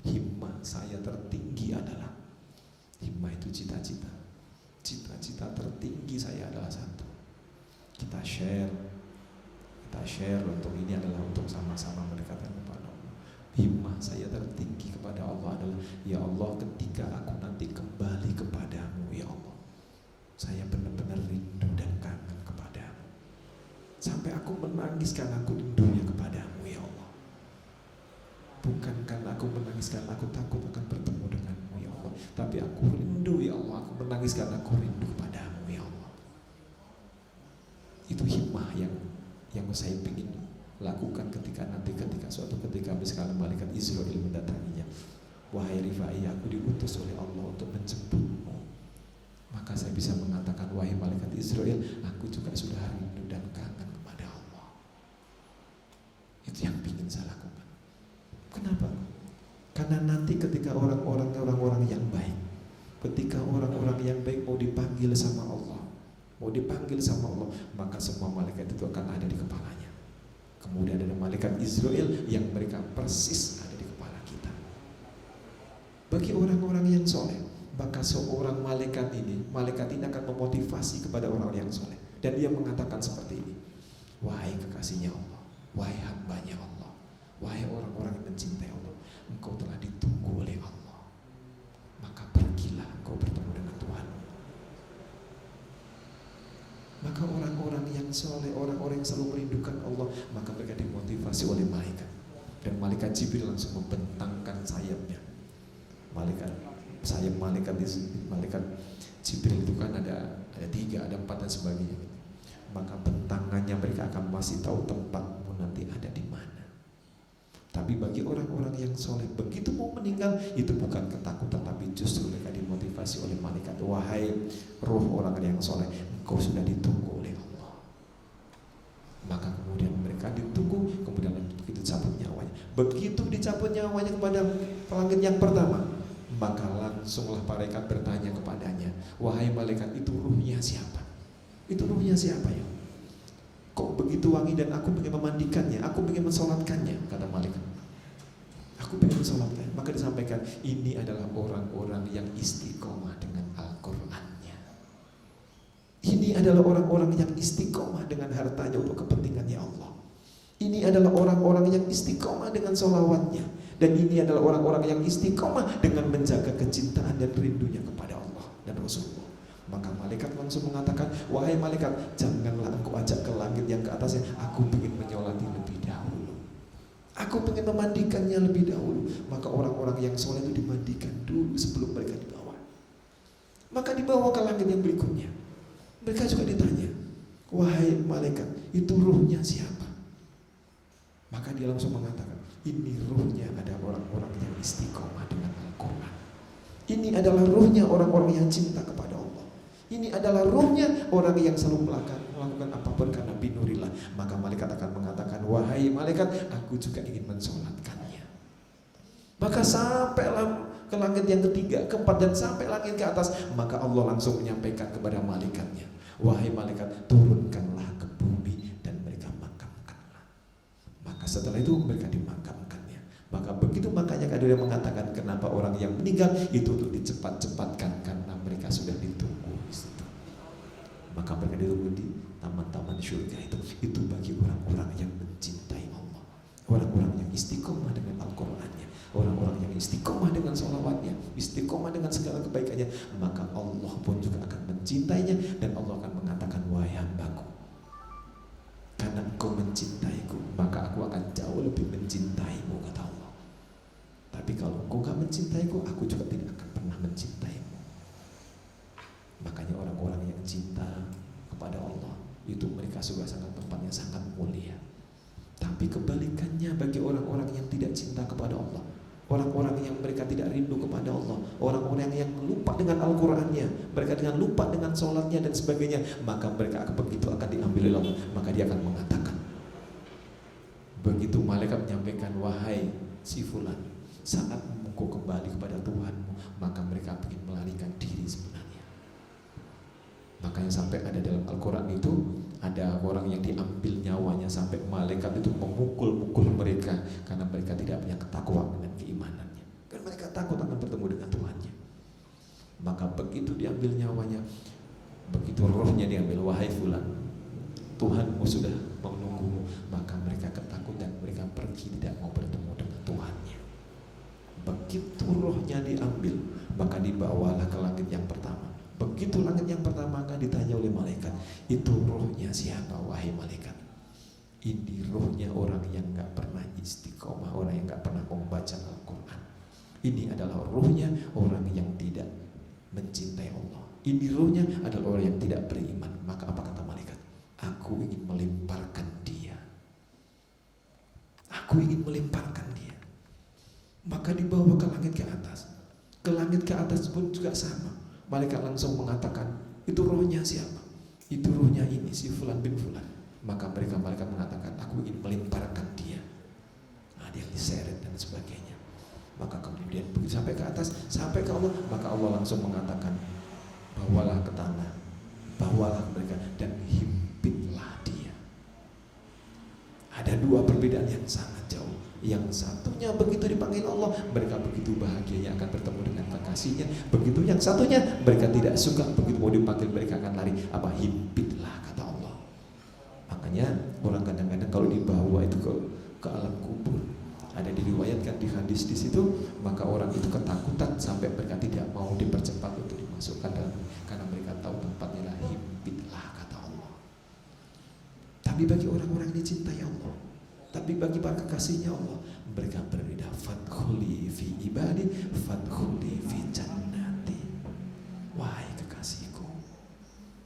Himmah saya tertinggi adalah, himmah itu cita-cita. Cita-cita tertinggi saya adalah satu. Kita share untuk ini adalah untuk sama-sama mendekatkan kepada Allah. Himmah saya tertinggi kepada Allah adalah, ya Allah, ketika aku nanti kembali kepadamu ya Allah, saya benar-benar rindu dan kangen kepadamu, sampai aku menangis karena aku rindunya kepadamu ya Allah. Bukan karena aku menangis karena aku takut akan bertemu denganmu ya Allah, tapi aku rindu ya Allah, aku menangis karena aku rindu kepadamu ya Allah. Itu himmah yang saya ingin lakukan ketika suatu ketika misalkan malaikat Israel mendatanginya, wahai Rifai, aku diutus oleh Allah untuk menjemputmu. Maka saya bisa mengatakan, wahai malaikat Israel, aku juga sudah rindu dan kangen kepada Allah. Itu yang ingin saya lakukan. Kenapa? Karena nanti ketika orang-orang yang baik, ketika orang-orang yang baik mau dipanggil sama Allah, maka semua malaikat itu akan ada di kepalanya. Kemudian ada malaikat Israel yang mereka persis ada di kepala kita. Bagi orang-orang yang soleh, maka seorang malaikat ini akan memotivasi kepada orang yang soleh, dan dia mengatakan seperti ini, wahai kekasihnya Allah, wahai hambanya Allah, wahai orang-orang yang mencintai Allah, engkau telah ditunggu oleh Allah, maka pergilah engkau bertemu dengan Tuhan. Maka orang-orang yang soleh, orang-orang yang selalu merindukan Allah, maka mereka dimotivasi oleh malaikat. Dan malaikat Jibril langsung membentangkan sayapnya. Malaikat Jibril itu kan ada 3, ada 4 dan sebagainya. Maka bentangannya mereka akan masih tahu tempatmu nanti ada di mana. Tapi bagi orang-orang yang soleh, begitu mau meninggal, itu bukan ketakutan, tapi justru mereka dimotivasi oleh malaikat. Wahai ruh orang yang soleh, engkau sudah ditunggu oleh Allah. Maka kemudian mereka ditunggu, kemudian begitu cabut nyawanya. Begitu dicabut nyawanya kepada langit yang pertama, maka langsunglah malaikat bertanya kepadanya, wahai malaikat, itu ruhnya siapa? Itu ruhnya siapa ya? Kok begitu wangi dan aku ingin memandikannya, aku ingin mensolatkannya, kata malaikat. Aku ingin mensolatkan. Maka disampaikan, ini adalah orang-orang yang istiqomah dengan Al-Quran. Al-Qur'annya. Ini adalah orang-orang yang istiqomah dengan hartanya untuk kepentingannya Allah. Ini adalah orang-orang yang istiqomah dengan sholawatnya. Dan ini adalah orang-orang yang istiqomah dengan menjaga kecintaan dan rindunya kepada Allah dan Rasulullah. Maka malaikat langsung mengatakan, wahai malaikat, janganlah engkau ajak ke langit yang ke atasnya. Aku ingin menyolati lebih dahulu. Aku ingin memandikannya lebih dahulu. Maka orang-orang yang soleh itu dimandikan dulu sebelum mereka dibawa. Maka dibawa ke langit yang berikutnya. Mereka juga ditanya, wahai malaikat, itu ruhnya siapa? Maka dia langsung mengatakan, ini ruhnya ada orang-orang yang istiqomah dengan Al-Quran. Ini adalah ruhnya orang-orang yang cinta kepada Allah. Ini adalah ruhnya orang yang selalu melakukan apapun karena binurillah. Maka malaikat akan mengatakan, wahai malaikat, aku juga ingin mensolatkannya. Maka sampailah ke langit yang ketiga, keempat, dan sampai langit ke atas. Maka Allah langsung menyampaikan kepada malaikatnya, wahai malaikat, turunkanlah ke bumi dan mereka makamkanlah. Maka setelah itu mereka dimakamkannya. Maka begitu makanya kadang mengatakan kenapa orang yang meninggal itu untuk dicepat-cepatkan karena mereka sudah ditunggu di situ. Maka mereka ditunggu di taman-taman surga itu bagi orang-orang yang mencintai Allah, orang-orang yang istiqomah dengan Al-Qur'annya, orang-orang yang istiqomah dengan sholawatnya, istiqomah dengan segala kebaikannya. Maka Allah pun juga akan mencintainya dan Allah akan mengatakan, wahai hambaku, karena engkau mencintaiku, maka aku akan jauh lebih mencintaimu, kata Allah. Tapi kalau engkau gak mencintaiku, aku juga tidak akan pernah mencintaimu. Makanya orang-orang yang cinta kepada Allah itu mereka juga sangat tempatnya sangat mulia. Tapi kebalikannya bagi orang-orang yang tidak cinta kepada Allah, orang-orang yang mereka tidak rindu kepada Allah, orang-orang yang lupa dengan Al-Qur'annya, mereka dengan lupa dengan sholatnya dan sebagainya, maka mereka begitu akan diambil oleh Allah. Maka dia akan mengatakan, begitu malaikat menyampaikan, wahai si fulan, saat engkau kembali kepada Tuhanmu, maka mereka ingin melarikan diri sebenarnya. Makanya sampai ada dalam Al-Quran itu ada orang yang diambil nyawanya sampai malaikat itu memukul-mukul mereka karena mereka tidak punya ketakwaan dan keimanannya. Karena mereka takut akan bertemu dengan Tuhannya. Maka begitu diambil nyawanya, begitu rohnya diambil, wahai fulan, Tuhanmu sudah menunggumu, maka mereka ketakutan, mereka pergi tidak mau bertemu dengan Tuhannya. Begitu rohnya diambil, maka dibawalah ke langit yang pertama. Begitu langit yang pertama akan ditanya oleh malaikat, itu rohnya siapa wahai malaikat? Ini rohnya orang yang gak pernah istiqomah, orang yang gak pernah membaca Al-Quran. Ini adalah rohnya orang yang tidak mencintai Allah. Ini rohnya adalah orang yang tidak beriman. Maka apa kata malaikat? Aku ingin melemparkan dia. Aku ingin melemparkan dia. Maka dibawa ke langit ke atas. Ke langit ke atas pun juga sama. Malaikat langsung mengatakan, itu rohnya siapa? Itu rohnya ini, si fulan bin fulan. Maka malaikat mengatakan, aku ingin melemparkan dia. Nah, dia diseret dan sebagainya. Maka kemudian begitu sampai ke atas, sampai ke Allah, maka Allah langsung mengatakan, bawalah ke tanah, bawalah mereka dan himpitlah dia. Ada dua perbedaan yang sangat jauh. Yang satunya begitu dipanggil Allah, mereka begitu bahagianya akan bertemu dengan kekasihnya. Begitu yang satunya mereka tidak suka, begitu mau dipanggil mereka akan lari. Apa? Himpitlah, kata Allah. Makanya orang kadang-kadang kalau dibawa itu ke alam kubur, ada diriwayatkan di hadis di situ, maka orang itu ketakutan sampai mereka tidak mau dipercepat untuk dimasukkan dalam, karena mereka tahu tempatnya lah. Himpitlah, kata Allah. Tapi bagi orang-orang yang dicintai Allah, tapi bagi para kekasihnya Allah, mereka berbeda. Fadkhuli fi ibadi, fadkhuli fi jannati. Wahai kekasihku.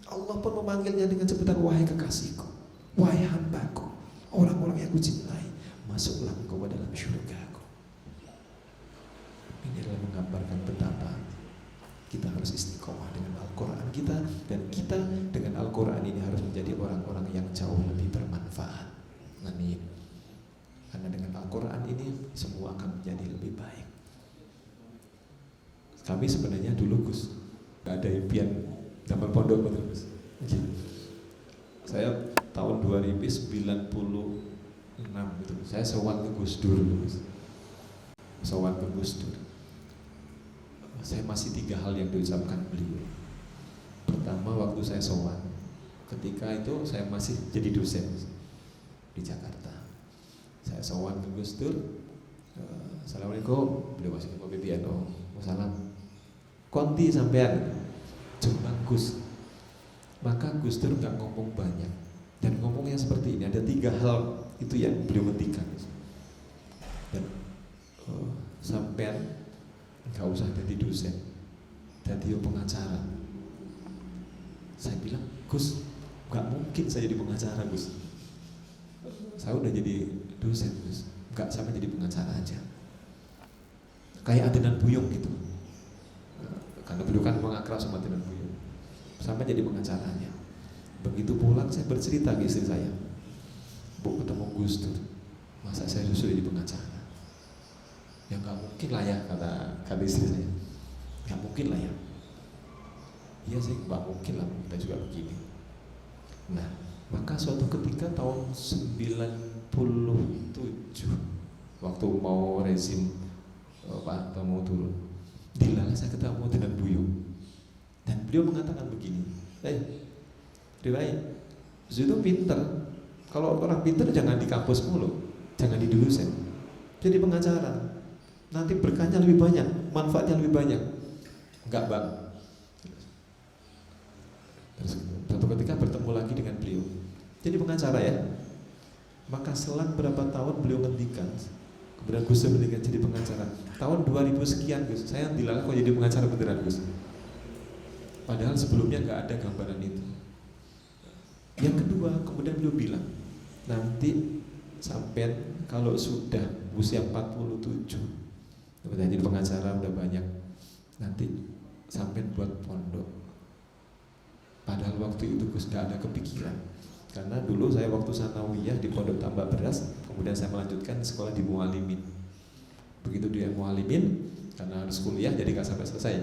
Allah pun memanggilnya dengan sebutan wahai kekasihku, wahai hambaku, orang-orang yang aku cintai, masuklah engkau ke dalam syurgaku. Ini adalah menggambarkan betapa kita harus istiqomah dengan Al-Quran kita, dan kita dengan Al-Quran ini harus menjadi orang-orang yang jauh lebih bermanfaat. Amin. Karena dengan Al-Quran ini semua akan menjadi lebih baik. Kami sebenarnya dulu Gus gak ada impian zaman pondok betul Gus. Saya tahun 2096 gitu, saya sowan ke Gus Dur Gus. Sowan ke Gus Dur. Saya masih 3 hal yang diucapkan beliau. pertama waktu saya sowan. Ketika itu saya masih jadi dosen di Jakarta. Saya sowan ke Gus Dur. Assalamualaikum. Beliau masih Pak Bibiano. Wassalam. Konti sampean. Cuma Gus. Maka Gus Dur nggak ngomong banyak. Dan ngomongnya seperti ini. Ada 3 hal itu yang beliau hentikan. Dan sampean nggak usah jadi dosen, jadi pengacara. Saya bilang, Gus, nggak mungkin saya jadi pengacara, Gus. Saya udah jadi dosen, Gus. Nggak, sampai jadi pengacara aja. Kayak adenan buyung gitu. Karena beliau kan mengakrab sama adenan buyung. Sampai jadi pengacaranya. Begitu pulang saya bercerita ke istri saya, Bu, ketemu Gus Dur, masa saya disuruh jadi pengacara? Ya nggak mungkin lah ya, kata istri saya. Nggak mungkin lah ya. Iya sih, nggak mungkin lah, kita juga begini. Nah, maka suatu ketika tahun 97, waktu mau rezim Pak Harto mau turun, dilala saya ketemu dengan beliau. Dan beliau mengatakan begini, Riwai, itu pinter. Kalau orang pinter jangan di kampus mulu, jangan di dosen, jadi pengacara. Nanti berkahnya lebih banyak, manfaatnya lebih banyak. Enggak bang. Terus suatu ketika bertemu lagi dengan beliau, jadi pengacara ya. Maka selang berapa tahun beliau ngendikan, kemudian Gus mendikan jadi pengacara. Tahun 2000 sekian Gus, saya dilala kok jadi pengacara beneran Gus. Padahal sebelumnya nggak ada gambaran itu. Yang kedua, kemudian beliau bilang, nanti sampai kalau sudah usia 47, udah jadi pengacara, udah banyak, nanti sampai buat pondok. Padahal waktu itu Gus gak ada kepikiran, karena dulu saya waktu sanawiyah di Pondok Tambak Beras, kemudian saya melanjutkan sekolah di Mualimin. Begitu dia Mualimin, karena harus kuliah jadi gak sampai selesai.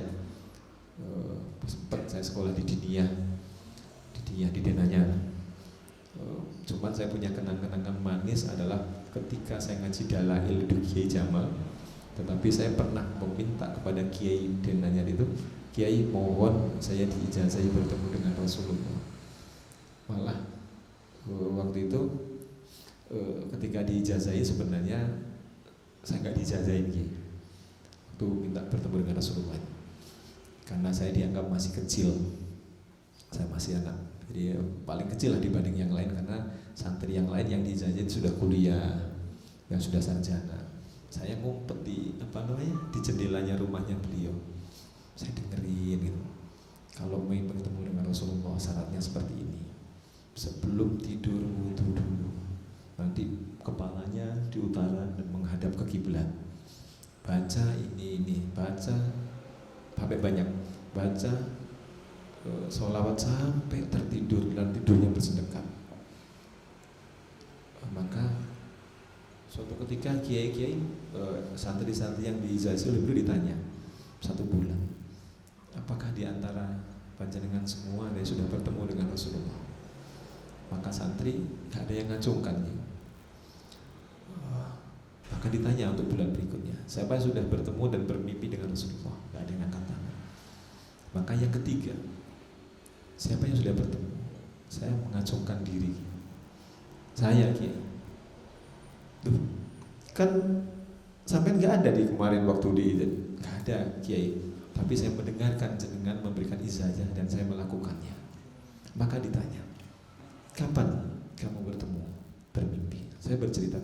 Sempat saya sekolah di Diniyah di Denanyar. Cuman saya punya kenang-kenangan manis adalah ketika saya ngaji Dalail di Kiai Jamal. Tetapi saya pernah meminta kepada Kiai Denanyar itu, Kiai mohon saya diijazahi bertemu dengan Rasulullah. Malah waktu itu ketika diijazahi sebenarnya saya nggak diijazahin Kiai. Waktu minta bertemu dengan Rasulullah. Karena saya dianggap masih kecil, saya masih anak, jadi paling kecil lah dibanding yang lain, karena santri yang lain yang diijazahin sudah kuliah, yang sudah sarjana. Saya ngumpet di di jendelanya rumahnya beliau. Saya dengerin gitu. Kalau mau bertemu dengan Rasulullah syaratnya seperti ini. Sebelum tidur wudu dulu. Nanti kepalanya di utara dan menghadap ke kiblat. Baca ini, baca sampai banyak. Baca sholawat sampai tertidur dan tidurnya bersedekap. Maka suatu ketika kiai-kiai santri-santri yang diijazahi oleh beliau ditanya 1 bulan, apakah di antara panjenengan semua yang sudah bertemu dengan Rasulullah? Maka santri gak ada yang ngacungkan ya. Maka ditanya untuk bulan berikutnya, siapa yang sudah bertemu dan bermimpi dengan Rasulullah? Gak ada yang angkat tangan. Maka yang ketiga, siapa yang sudah bertemu? Saya mengacungkan diri. Saya kiai. Duh, kan sampai nggak ada di kemarin waktu di nggak ada kiai, tapi saya mendengarkan jenengan memberikan ijazah dan saya melakukannya. Maka ditanya, kapan kamu bertemu bermimpi? Saya bercerita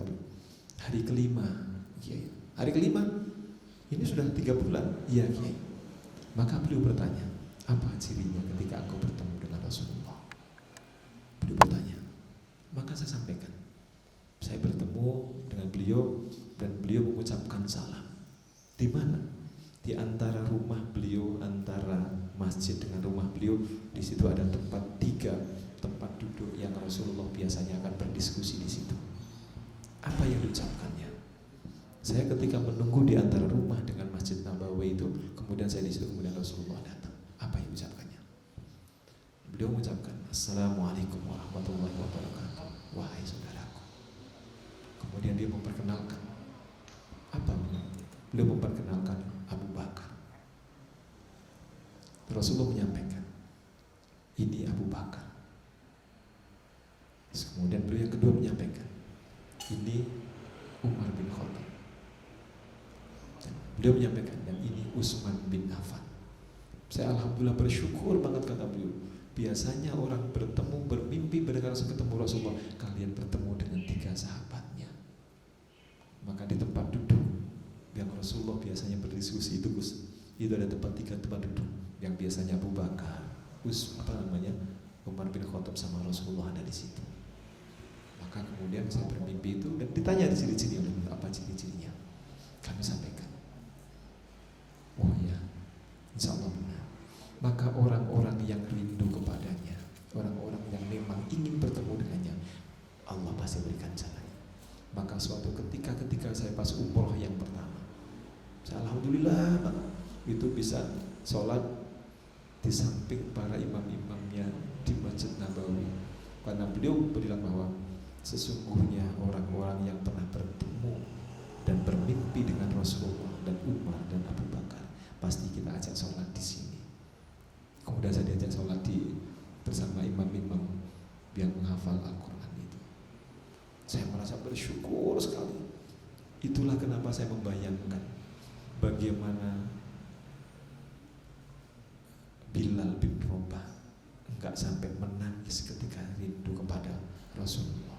hari kelima, kiai. Hari kelima, ini sudah 3 bulan, iya kiai. Maka beliau bertanya, apa cirinya ketika engkau bertemu dengan Rasulullah? Beliau bertanya, maka saya sampaikan. Saya bertemu dengan beliau dan beliau mengucapkan salam. Di mana? Di antara rumah beliau, antara masjid dengan rumah beliau, di situ ada 3 tempat duduk yang Rasulullah biasanya akan berdiskusi di situ. Apa yang diucapkannya? Saya ketika menunggu di antara rumah dengan Masjid Nabawi itu, kemudian saya di situ, kemudian Rasulullah datang. Apa yang diucapkannya? Beliau mengucapkan, Assalamualaikum warahmatullahi wabarakatuh. Wahai saudaraku. Kemudian dia memperkenalkan. Apa? Beliau memperkenalkan Abu Bakar. Rasulullah menyampaikan, Terus kemudian beliau yang kedua menyampaikan, ini Umar bin Khattab. Beliau menyampaikan, dan ini Utsman bin Affan. Saya alhamdulillah bersyukur banget, kata beliau. Biasanya orang bertemu, bermimpi mendengar ketemu Rasulullah, kalian bertemu dengan 3 sahabatnya. Maka di tempat duduk yang Rasulullah biasanya berdiskusi itu, Gus, itu ada 3 tempat duduk yang biasanya Abu Bakar, Umar bin Khattab sama Rasulullah ada di situ. Maka kemudian saya bermimpi itu dan ditanya di ciri-ciri, apa ciri-cirinya? Kami sampaikan, oh ya, insya Allah benar. Maka orang-orang yang rindu kepadanya, orang-orang yang memang ingin bertemu dengannya, Allah pasti berikan jalan. Maka suatu ketika saya pas umroh yang pertama, saya alhamdulillah itu bisa sholat di samping para imam-imamnya di Masjid Nabawi, karena beliau bilang bahwa sesungguhnya orang-orang yang pernah bertemu dan bermimpi dengan Rasulullah dan Umar dan Abu Bakar, pasti kita ajak sholat di sini. Kemudian saya diajak sholat bersama imam-imam yang menghafal Al-Quran itu. Saya merasa bersyukur sekali. Itulah kenapa saya membayangkan bagaimana Bilal bin Rabah enggak sampai menangis ketika rindu kepada Rasulullah.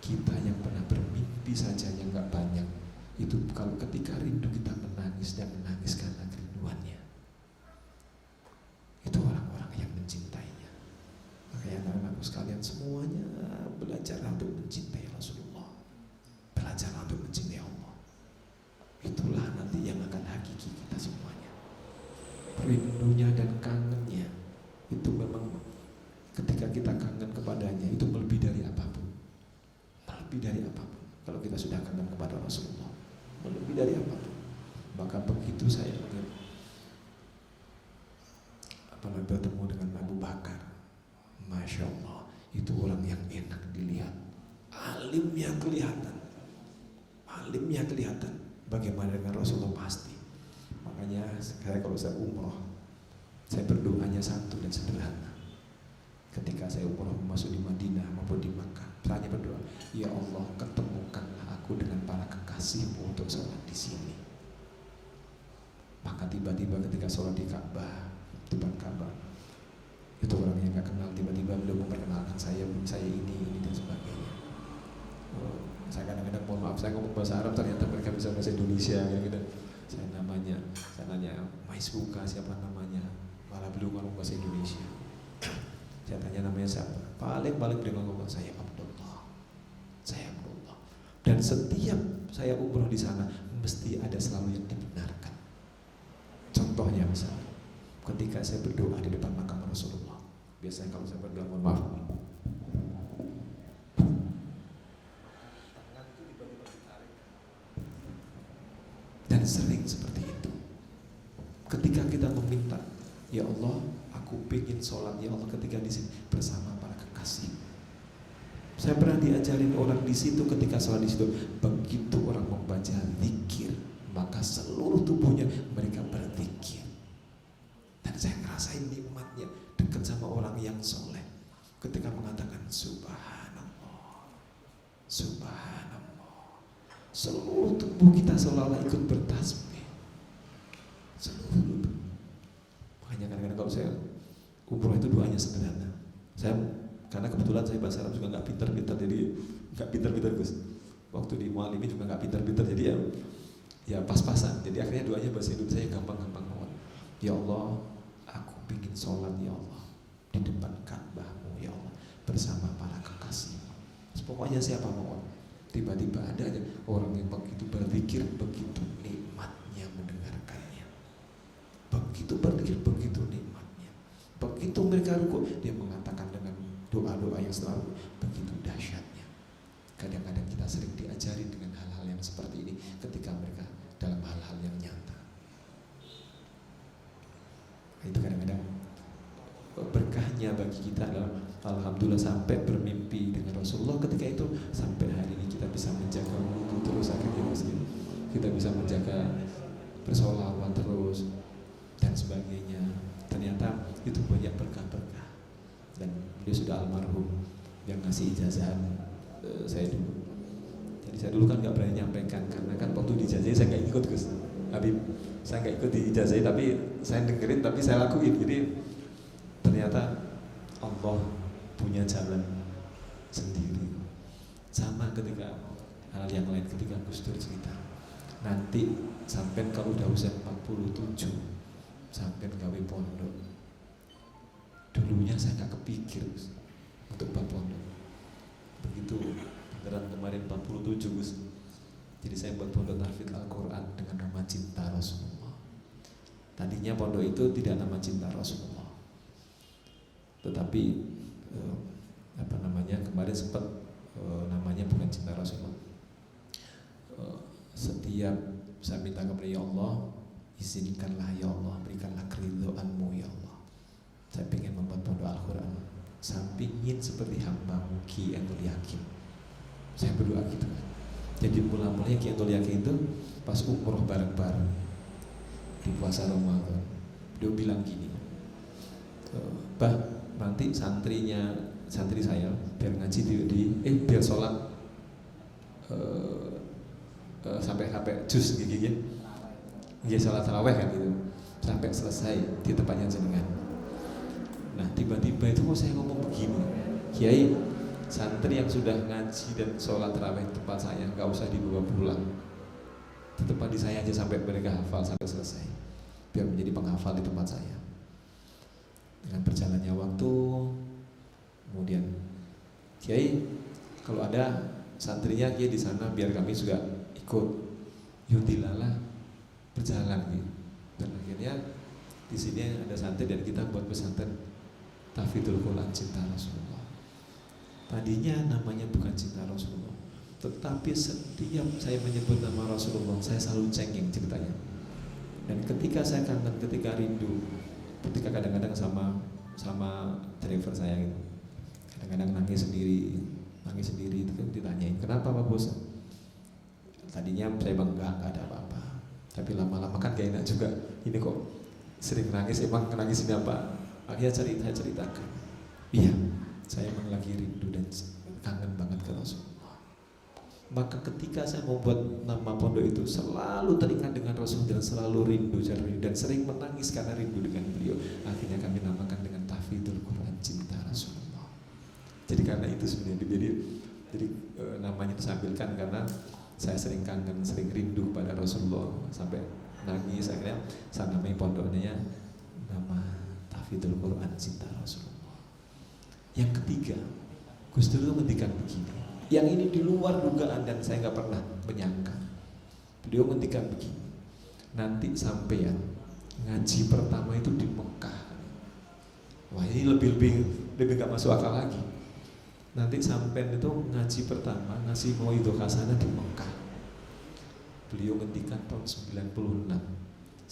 Kita yang pernah bermimpi saja yang enggak banyak, itu kalau ketika rindu kita menangis dan menangis karena kerinduannya. Itu orang-orang yang mencintainya. Makanya anak-anakku sekalian semuanya belajar untuk mencintai Rasulullah, belajar untuk mencintai Allah. Itulah nanti yang akan hakiki kita semuanya. Rindunya dan kangennya itu memang ketika kita kangen kepadanya itu melebihi dari apapun. Melebihi dari apapun. Kalau kita sudah kangen kepada Rasulullah, melebihi dari apapun. Maka begitu saya bertemu dengan Abu Bakar, Masya Allah, itu orang yang enak dilihat, alimnya kelihatan. Bagaimana dengan Rasulullah pasti. Makanya kalau saya umroh, saya berdoanya satu dan sederhana. Ketika saya umroh masuk di Madinah maupun di Makkah, saya berdoa, ya Allah, ketemukanlah aku dengan para kekasihmu untuk sholat di sini. Maka tiba-tiba ketika sholat di Ka'bah, depan Ka'bah, itu orang yang nggak kenal tiba-tiba beliau memperkenalkan saya ini dan sebagainya. Saya kadang-kadang mohon maaf, saya ngomong bahasa Arab ternyata mereka bisa bahasa Indonesia gitu. Saya nanya Mais Buka siapa namanya, malah beliau ngomong bahasa Indonesia. Saya tanya namanya siapa, paling beliau ngomong saya Abdullah. Dan setiap saya umroh di sana mesti ada selalu yang dibenarkan. Contohnya misalnya, ketika saya berdoa di depan makam Rasulullah, biasanya kalau saya berdoa mohon maaf, dan sering seperti itu. Ketika kita meminta, ya Allah, aku pengen sholat ya Allah ketika di sini bersama para kekasih. Saya pernah diajarin orang di situ ketika sholat di situ, begitu orang membaca zikir, maka seluruh tubuhnya mereka berzikir. Dan saya ngerasain nikmatnya dekat sama orang yang soleh. Ketika mengatakan Subhanallah, seluruh tubuh kita seolah-olah ikut bertasbih. Seluruh tubuh. Makanya kadang-kadang kalau saya umroh itu doanya sederhana. Karena kebetulan saya bahasa Arab juga nggak pintar-pintar, jadi nggak pintar-pintar Gus. Waktu di Mualimi juga nggak pintar-pintar, jadi ya pas-pasan. Jadi akhirnya doanya bahasa Indonesia yang gampang-gampang banget. Ya Allah, aku ingin sholat ya Allah di depan Ka'bahmu ya Allah bersama para kekasih. Pokoknya siapa mau. Tiba-tiba ada aja orang yang begitu berzikir, begitu nikmatnya mendengarkannya. Begitu berzikir, begitu nikmatnya. Begitu mereka rukuk, dia mengatakan dengan doa-doa yang selalu begitu dahsyatnya. Kadang-kadang kita sering diajari dengan hal-hal yang seperti ini ketika mereka dalam hal-hal yang nyata. Itu kadang-kadang berkahnya bagi kita adalah alhamdulillah sampai bermimpi dengan Rasulullah ketika itu, sampai hari ini kita bisa menjaga wudu terus, akhirnya kita bisa menjaga bersolawat terus dan sebagainya. Ternyata itu banyak berkah-berkah. Dan beliau sudah almarhum, yang ngasih ijazahan saya dulu. Jadi saya dulu kan nggak berani nyampaikan karena kan waktu diijazahi saya nggak ikut Gus Habib, saya nggak ikut diijazahi tapi saya dengerin tapi saya lakuin. Jadi ternyata Allah punya jalan sendiri. Sama ketika hal yang lain, ketika Gus Dur cerita nanti sampai kalau udah usia 47 sampai gawe pondok. Dulunya saya nggak kepikir Gus untuk buat pondok. Begitu beneran kemarin 47 Gus. Jadi saya buat pondok tahfidz Al-Quran dengan nama Cinta Rasulullah. Tadinya pondok itu tidak nama Cinta Rasulullah, tetapi kemarin sempat namanya bukan Cinta Rasulullah. Setiap saya minta kepada ya Allah, izinkanlah ya Allah, berikanlah keridhoanmu ya Allah. Saya ingin membuat pondok Al-Quran sampingin seperti hamba-Mu Ki Endul Yakin. Saya berdoa gitu kan. Jadi mula-mulanya Ki Endul Yakin itu pas umroh bareng-bareng di puasa Ramadan, dia bilang gini, Bah, nanti santri saya biar ngaji biar sholat sampai jus gigi ya sholat taraweh kan gitu sampai selesai di tempatnya jenengan. Nah tiba-tiba itu kok saya ngomong begini, Kiai, santri yang sudah ngaji dan sholat taraweh di tempat saya nggak usah dibawa pulang, tetap di saya aja sampai mereka hafal sampai selesai, biar menjadi penghafal di tempat saya. Dengan berjalannya waktu, kemudian Kiai, kalau ada santrinya Kiai di sana biar kami juga ikut. Yudilalah berjalan gitu. Dan akhirnya di sini ada santri dan kita buat pesantren Tahfidzul Quran Cinta Rasulullah. Tadinya namanya bukan Cinta Rasulullah, tetapi setiap saya menyebut nama Rasulullah saya selalu cengeng ceritanya. Dan ketika saya kangen, ketika rindu, ketika kadang-kadang sama driver saya gitu, kadang-kadang nangis sendiri itu kan ditanyain kenapa Pak Bos. Tadinya saya bilang enggak ada apa-apa, tapi lama-lama kan gak enak juga, ini kok sering nangis, emang nangisnya apa? Akhirnya ceritakan, iya saya memang lagi rindu dan kangen banget ke Rasulullah. Maka ketika saya membuat nama pondok itu selalu teringat dengan Rasul dan selalu rindu dan sering menangis karena rindu dengan beliau. Akhirnya kami namakan dengan Tahfidzul Quran Cinta Rasulullah. Jadi karena itu sebenarnya jadi namanya disambilkan karena saya sering kangen, sering rindu pada Rasulullah sampai nangis. Akhirnya saya namai pondoknya nama Tahfidzul Quran Cinta Rasulullah. Yang ketiga, Gus Dur menghentikan begini. Yang ini di luar dugaan dan saya nggak pernah menyangka. Beliau menghentikan begini. Nanti sampean ngaji pertama itu di Mekah. Wah ini lebih nggak masuk akal lagi. Nanti sampean itu ngaji pertama ngasih mauidhah hasanah di Mekah. Beliau ngendikan tahun 96.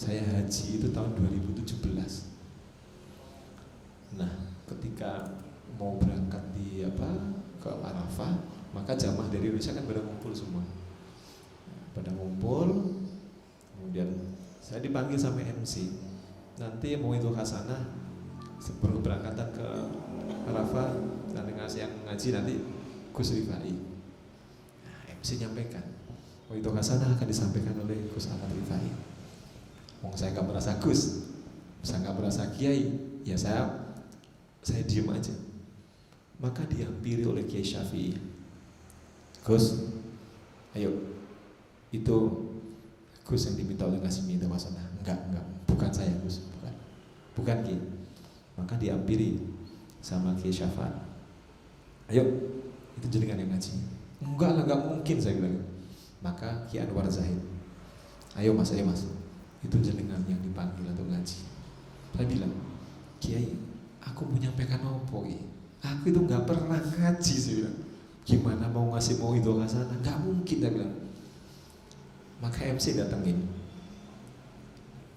Saya haji itu tahun 2017. Nah, ketika mau berangkat ke Arafah, maka jamaah dari Indonesia kan pada ngumpul semua. Pada ngumpul, kemudian saya dipanggil sama MC. Nanti mauidhah hasanah sebelum berangkatan ke Arafah, nanti ngasih yang ngaji nanti Gus Rifai. Nah, MC nyampaikan, itu hasanah akan disampaikan oleh Gus Ahmad Rifai. Saya nggak merasa Gus, saya nggak merasa Kiai, ya saya diem aja. Maka dihampiri oleh Kiai Syafi'i. Gus, ayo, itu Gus yang diminta oleh ngasih minta hasanah. Enggak, bukan saya Gus, bukan Kiai. Maka dihampiri sama Kiai Syafi'i. Ayo, itu jenengan yang ngaji. Enggak lah, enggak mungkin saya bilang. Maka Ki Anwar Zahid, ayo mas, itu jenengan yang dipanggil untuk ngaji. Saya bilang, Kiai, aku mau nyampaikan apa ya? Aku itu enggak pernah ngaji, saya bilang. Gimana mau ngasih mauidhah hasanah? Enggak mungkin, saya bilang. Maka MC datengin,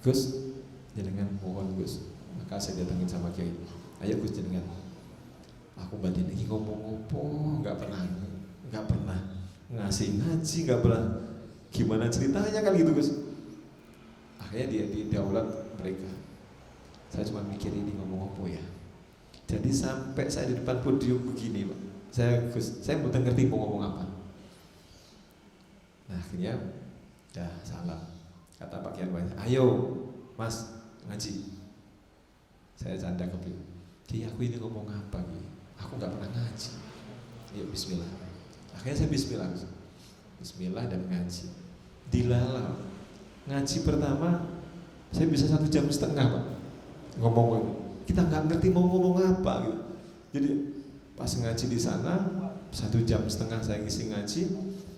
Gus, jenengan mohon Gus. Maka saya datengin sama Kiai, ayo Gus jenengan. Aku batin lagi ngomong-ngomong, nggak pernah ngasih ngaji, nggak pernah gimana ceritanya kan gitu Gus. Akhirnya dia didaulat mereka. Saya cuma mikir ini ngomong apa ya. Jadi sampai saya di depan podium begini Pak, saya belum ngerti mau ngomong apa. Nah akhirnya udah salah. Kata Pak Kiai, ayo Mas ngaji. Saya canda ke beliau, Kiai aku ini ngomong apa Kiai? Aku nggak pernah ngaji. Yuk Bismillah. Akhirnya saya Bismillah dan ngaji. Dilalah ngaji pertama saya bisa 1,5 jam Pak ngomong. Kita nggak ngerti mau ngomong apa gitu. Jadi pas ngaji di sana 1,5 jam saya ngisi ngaji.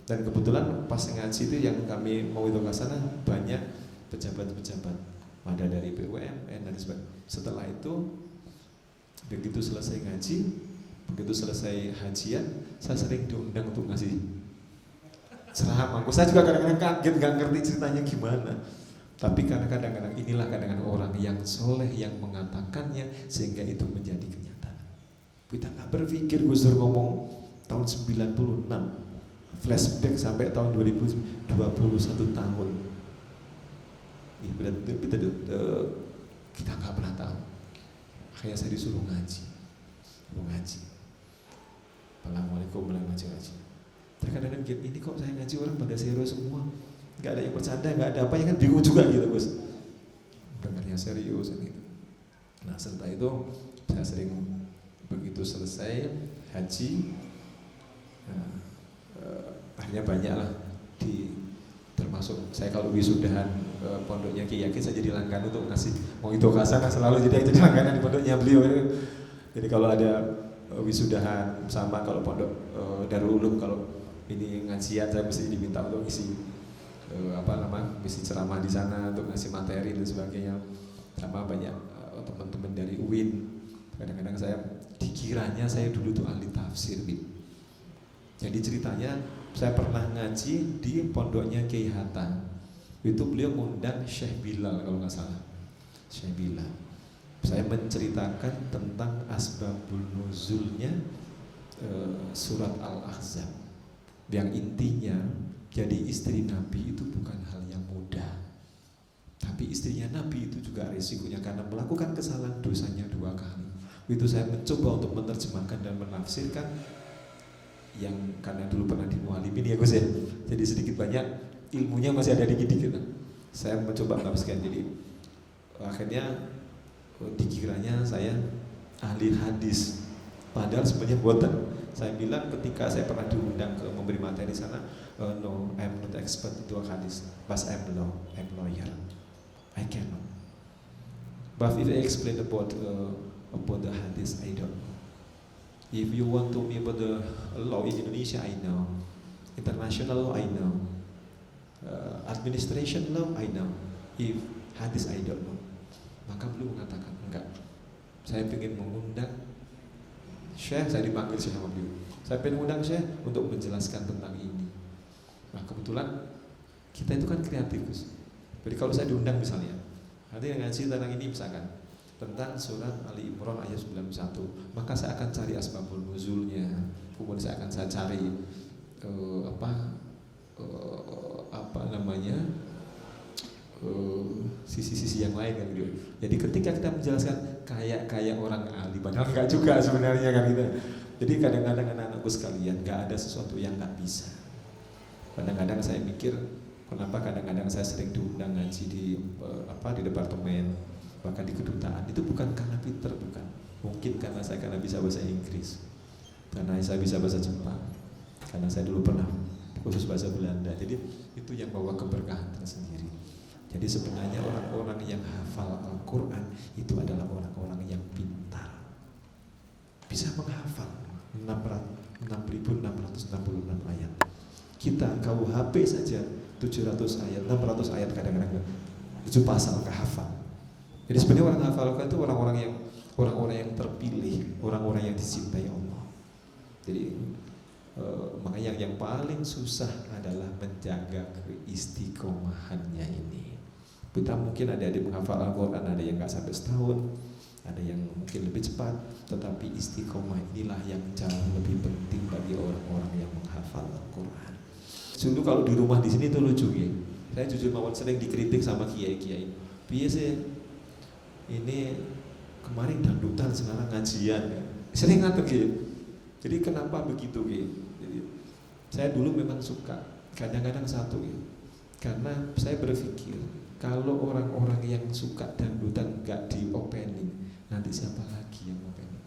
Dan kebetulan pas ngaji itu yang kami mau itu ke sana banyak pejabat-pejabat, ada dari BUMN dan sebagainya. Setelah itu begitu selesai ngaji, begitu selesai hajian, saya sering diundang untuk ngasih ceramah. Saya juga kadang-kadang kaget, nggak ngerti ceritanya gimana. Tapi karena kadang-kadang inilah kadang-kadang orang yang soleh yang mengatakannya sehingga itu menjadi kenyataan. Kita nggak berpikir Gus Dur ngomong tahun 96, flashback sampai tahun 2021 tahun. Kita nggak pernah tahu. Akhirnya saya disuruh ngaji. Assalamualaikum warahmatullahi wabarakatuh. Terkadang ini kok saya ngaji orang pada serius semua, nggak ada yang bercanda, nggak ada apa, yang kan bingung juga gitu Gus. Dengarnya serius gitu. Nah setelah itu saya sering begitu selesai haji, akhirnya banyak lah termasuk saya kalau wisudahan pondoknya Kiai Yakin saya jadi langganan untuk ngasih mau itu kasana selalu jadi langganan di pondoknya beliau. Jadi kalau ada wisudahan sama kalau pondok Darul Ulum kalau ini ngajian saya mesti diminta untuk isi mesti ceramah di sana untuk ngasih materi dan sebagainya. Sama banyak teman-teman dari UIN. Kadang-kadang saya dikiranya saya dulu tuh ahli tafsir gitu. Jadi ceritanya saya pernah ngaji di pondoknya Kiai Hatta. Itu beliau ngundang Syekh Bilal kalau nggak salah. Syekh Bilal. Saya menceritakan tentang asbabul nuzulnya surat Al-Ahzab. Yang intinya jadi istri Nabi itu bukan hal yang mudah. Tapi istrinya Nabi itu juga risikonya karena melakukan kesalahan dosanya 2 kali. Itu saya mencoba untuk menerjemahkan dan menafsirkan yang karena dulu pernah di Mu'alimin ya Gus ya. Jadi sedikit banyak ilmunya masih ada dikit-dikit. Saya mencoba menafsirkan, jadi akhirnya dikiranya saya ahli hadis. Padahal sebenarnya buatan. Saya bilang ketika saya pernah diundang ke memberi materi sana, no, I'm not expert into hadis, but I'm lawyer. I cannot. But if I explain about the hadis, I don't know. If you want to me about the law in Indonesia, I know. International law, I know. Administration law, I know. If hadis, I don't know. Maka beliau mengatakan, enggak. Saya ingin mengundang Syekh, saya dipanggil Syekh sama beliau. Saya ingin mengundang Syekh untuk menjelaskan tentang ini. Nah kebetulan kita itu kan kreatif Gus. Jadi kalau saya diundang misalnya, nanti yang ngaji tentang ini misalkan tentang surat Ali Imran ayat 91, maka saya akan cari asbabul nuzulnya, kemudian saya akan cari sisi-sisi yang lain kan gitu. Jadi ketika kita menjelaskan kayak orang ahli, padahal enggak juga sebenarnya kan gitu. Jadi kadang-kadang anak-anakku sekalian nggak ada sesuatu yang nggak bisa. Kadang-kadang saya mikir kenapa kadang-kadang saya sering diundang ngaji di departemen, bahkan di kedutaan. Itu bukan karena pinter, bukan. Mungkin karena bisa bahasa Inggris, karena saya bisa bahasa Jepang, karena saya dulu pernah khusus bahasa Belanda. Jadi itu yang bawa keberkahan tersendiri. Jadi sebenarnya orang-orang yang hafal Al-Quran itu adalah orang-orang yang pintar, bisa menghafal 6.666 ayat. Kita KUHP saja 700 ayat, 600 ayat kadang-kadang 7 pasal kehafal. Jadi sebenarnya orang hafal Al-Quran itu orang-orang yang terpilih, orang-orang yang dicintai Allah. Jadi makanya yang paling susah adalah menjaga keistiqomahannya ini. Kita mungkin ada yang menghafal Al-Quran, ada yang nggak sampai setahun, ada yang mungkin lebih cepat, tetapi istiqomah inilah yang jauh lebih penting bagi orang-orang yang menghafal Al-Quran. Dulu kalau di rumah di sini tuh lucu ya. Saya jujur mawon sering dikritik sama kiai-kiai. Biasa ini kemarin dangdutan sekarang ngajian ya. Sering ngatur gitu. Jadi kenapa begitu gitu? Jadi saya dulu memang suka kadang-kadang satu gitu. Karena saya berpikir kalau orang-orang yang suka dangdutan nggak diopening, nanti siapa lagi yang opening?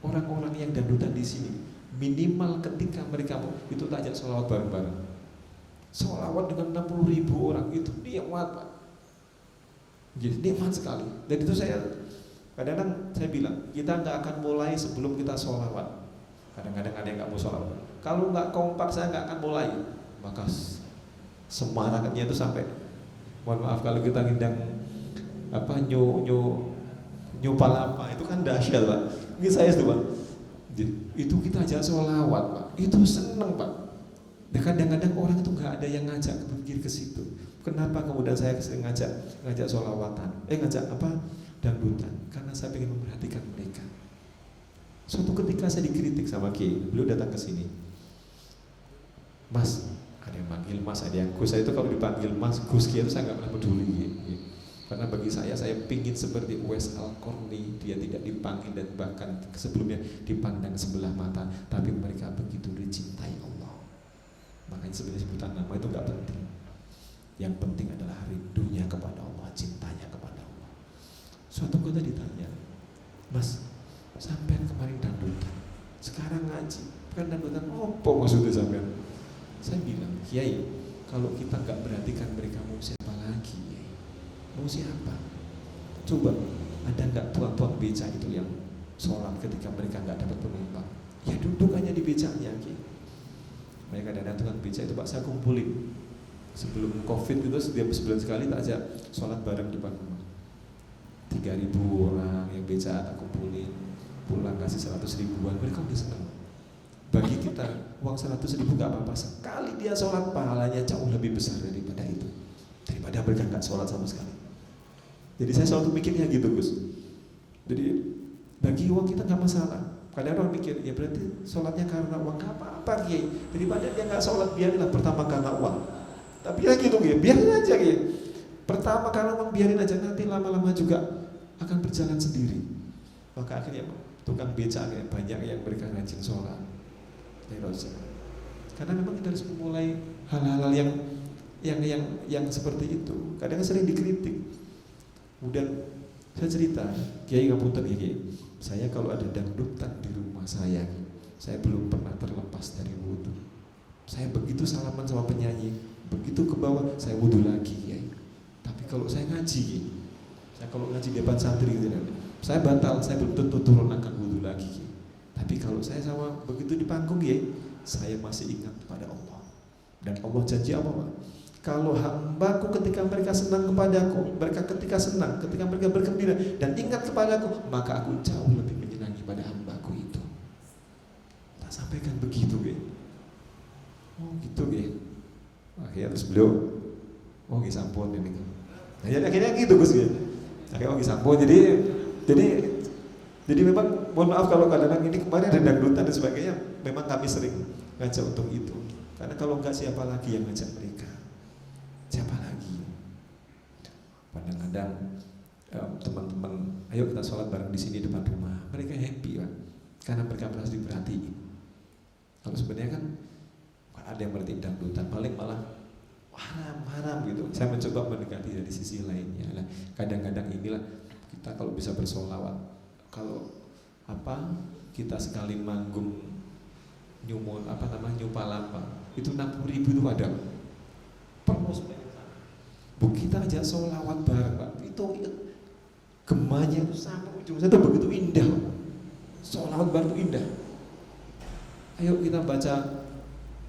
Orang-orang yang dangdutan di sini minimal ketika mereka mau itu tajak sholawat bareng-bareng. Sholawat dengan 60.000 orang itu nikmat Pak. Jadi nikmat sekali. Dan itu saya kadang-kadang saya bilang kita nggak akan mulai sebelum kita sholawat. Kadang-kadang ada yang nggak mau sholawat. Kalau nggak kompak saya nggak akan mulai. Maka semangatnya itu sampai, mohon maaf kalau kita ngundang apa nyu palapa itu kan dahsyat Pak. Ini saya itu Pak. Itu kita ajak sholawat Pak. Itu seneng Pak. Dan kadang-kadang orang itu nggak ada yang ngajak berpikir ke situ. Kenapa kemudian saya sering ngajak sholawatan? Ngajak apa? Dangdutan. Karena saya ingin memperhatikan mereka. Suatu ketika saya dikritik sama Kiai, beliau datang ke sini. Mas, ada yang manggil Mas, ada yang Gus. Saya itu kalau dipanggil Mas, Gus Kiai itu saya nggak pernah peduli. Gitu. Karena bagi saya pingin seperti Uwais Al-Qarni, dia tidak dipanggil dan bahkan sebelumnya dipandang sebelah mata, tapi mereka begitu dicintai Allah. Makanya sebenarnya sebutan nama itu nggak penting. Yang penting adalah rindunya kepada Allah, cintanya kepada Allah. Suatu kota ditanya, Mas, sampean kemarin dangdutan, sekarang ngaji, kan dangdutan apa maksudnya sampean? Saya bilang, Kiai, kalau kita nggak perhatikan mereka mau siapa lagi, Kiai? Mau siapa? Coba, ada nggak tuang-tuang beca itu yang sholat ketika mereka nggak dapat penumpang? Ya duduk hanya di becanya, Kiai. Mereka ada tukang beca itu Pak, saya kumpulin. Sebelum Covid itu setiap sebulan sekali tak ajak sholat bareng depan rumah. 3.000 orang yang beca tak kumpulin, pulang kasih 100 ribuan, mereka udah senang. Bagi kita uang 100 ribu nggak apa-apa, sekali dia sholat pahalanya jauh lebih besar daripada itu, daripada mereka nggak sholat sama sekali. Jadi saya selalu mikirnya gitu Gus. Jadi bagi uang kita nggak masalah. Kadang orang mikir ya berarti sholatnya karena uang, nggak apa-apa Kiai. Daripada dia nggak sholat, biarlah pertama karena uang. Tapi ya gitu Kiai, biarin aja Kiai. Pertama karena uang biarin aja, nanti lama-lama juga akan berjalan sendiri. Maka akhirnya tukang beca kayak banyak yang mereka rajin sholat. Karena memang kita harus memulai hal-hal yang seperti itu. Kadang sering dikritik. Kemudian saya cerita, Kiai ngapunten Kiai, saya kalau ada dangdutan di rumah saya belum pernah terlepas dari wudhu. Saya begitu salaman sama penyanyi, begitu ke bawah saya wudhu lagi Kiai. Tapi kalau saya ngaji Kiai, saya kalau ngaji di depan santri gitu, saya batal, saya belum tentu turun akan wudhu lagi Kiai. Tapi kalau saya sama begitu di panggung Kiai, saya masih ingat kepada Allah. Dan Allah janji apa Pak? Kalau hambaku ketika mereka senang kepadaku, mereka ketika senang, ketika mereka bergembira dan ingat kepadaku, maka aku jauh lebih menyenangi pada hambaku itu. Tak sampaikan begitu Kiai. Oh gitu Kiai. Akhirnya terus beliau, oh Kiai sampun ini. Nah, jadi akhirnya gitu Gus Kiai. Akhirnya oh Kiai sampun. Jadi memang mohon maaf kalau kadang-kadang ini kemarin ada dangdutan dan sebagainya, memang kami sering ngajak untuk itu. Karena kalau enggak siapa lagi yang ngajak mereka? Siapa lagi? Kadang-kadang teman-teman, ayo kita sholat bareng di sini depan rumah. Mereka happy Pak, karena mereka merasa diperhatiin. Kalau sebenarnya kan ada yang berarti dangdutan, paling malah haram gitu. Saya mencoba mendekati dari sisi lainnya. Nah, kadang-kadang inilah kita kalau bisa bersolawat. Kalau kita sekali manggung nyupalapa itu 60.000 itu ada. Perlu Bu kita aja sholawat bareng Pak, itu gemanya itu sampai ujung saya itu begitu indah Pak. Sholawat bareng itu indah. Ayo kita baca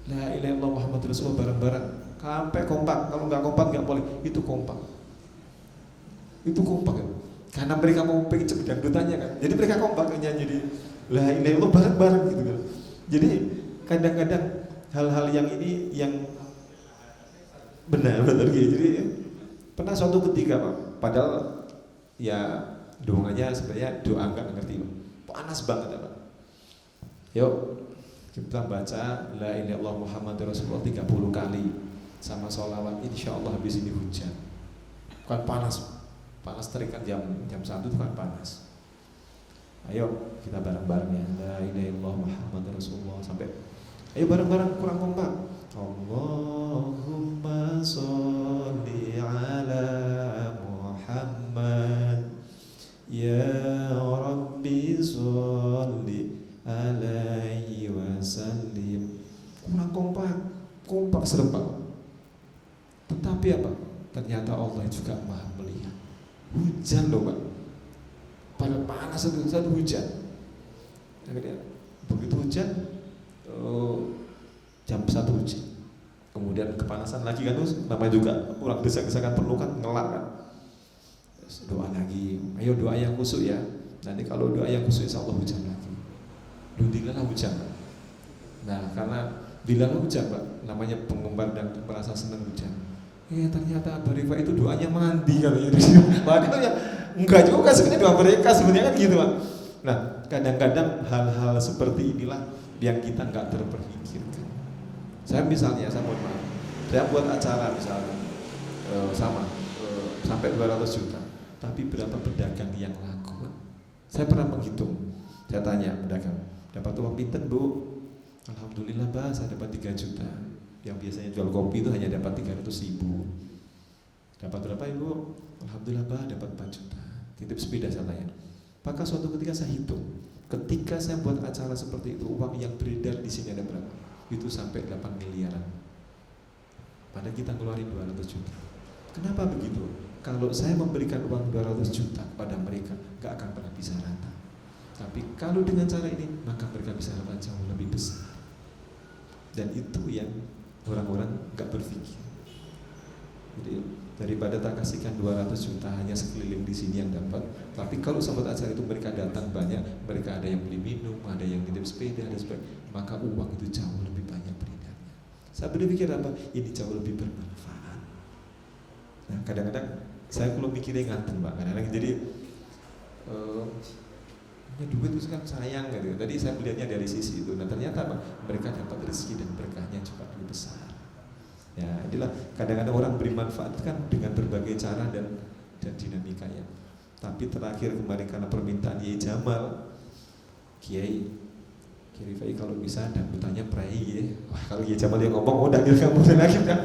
La ilaha illallah Muhammadur Rasulullah bareng-bareng sampai kompak. Kalau nggak kompak nggak boleh, itu kompak. Itu kompak ya. Karena mereka mau pengen cepet dangdutannya kan. Jadi mereka kompak nyanyi di La ilaha illallah bareng-bareng gitu kan. Jadi kadang-kadang hal-hal yang ini yang benar gitu. Jadi pernah suatu ketika Pak, padahal ya doanya sebenarnya doa nggak ngerti Pak. Panas banget ya Pak. Yuk kita baca La ilaha illallah Muhammadur Rasulullah 30 kali sama sholawat, insya Allah habis ini hujan. Bukan panas terik kan jam 1 itu kan panas. Ayo kita bareng-bareng ya, la ilaha illallah Muhammad Rasulullah, sampai ayo bareng-bareng, kurang kompak. Allahumma sholli ala Muhammad ya Rabbi sholli alaihi wasallim. Kurang kompak serempak. Tetapi apa? Ternyata Allah juga Maha melihat. Hujan loh Pak, pada panas itu saat hujan. Begitu hujan, jam 1 hujan. Kemudian kepanasan lagi kan, namanya juga orang desak-desakan perlu kan, ngelak kan. Terus doa lagi, ayo doa yang khusyuk ya. Nanti kalau doa yang khusyuk insya Allah hujan lagi. Dilahlah hujan. Nah karena dilahlah hujan Pak, namanya penggemar dan merasa senang hujan. Ternyata Abah Rifa itu doanya mandi katanya. Padahal ya enggak juga sebenarnya doa mereka sebenarnya kan gitu Pak. Nah kadang-kadang hal-hal seperti inilah yang kita nggak terpikirkan. Saya misalnya, saya mohon maaf, saya buat acara misalnya sampai 200 juta, tapi berapa pedagang yang laku? Saya pernah menghitung, saya tanya pedagang, dapat uang pinten Bu? Alhamdulillah Mbak, saya dapat 3 juta. Yang biasanya jual kopi itu hanya dapat 300.000. Dapat berapa Ibu? Alhamdulillah Mbak, dapat 4 juta. Titip sepeda saya tanya. Maka suatu ketika saya hitung, ketika saya buat acara seperti itu, uang yang beredar di sini ada berapa? Itu sampai 8 miliaran. Padahal kita ngeluarin 200 juta. Kenapa begitu? Kalau saya memberikan uang 200 juta kepada mereka, gak akan pernah bisa rata. Tapi kalau dengan cara ini, maka mereka bisa dapat jauh lebih besar. Dan itu yang orang-orang gak berpikir. Jadi daripada tak kasihkan 200 juta hanya sekeliling di sini yang dapat, tapi kalau sahabat acara itu mereka datang banyak, mereka ada yang beli minum, ada yang titip sepeda, ada sebagainya, maka uang itu jauh lebih banyak beredarnya. Saya berpikir apa? Ini jauh lebih bermanfaat. Nah kadang-kadang saya kalau mikirnya nganten Pak, kadang-kadang jadi duit itu kan sayang gitu. Tadi saya melihatnya dari sisi itu. Nah ternyata apa? Mereka dapat rezeki dan berkahnya juga lebih besar. Ya, inilah kadang-kadang orang beri manfaat kan dengan berbagai cara dan dinamikanya. Tapi terakhir kemarin karena permintaan Kiai Jamal, Kiai Rifai kalau bisa dangdutannya prai ya. Wah kalau Kiai Jamal yang ngomong udah dia kamu lagi dah.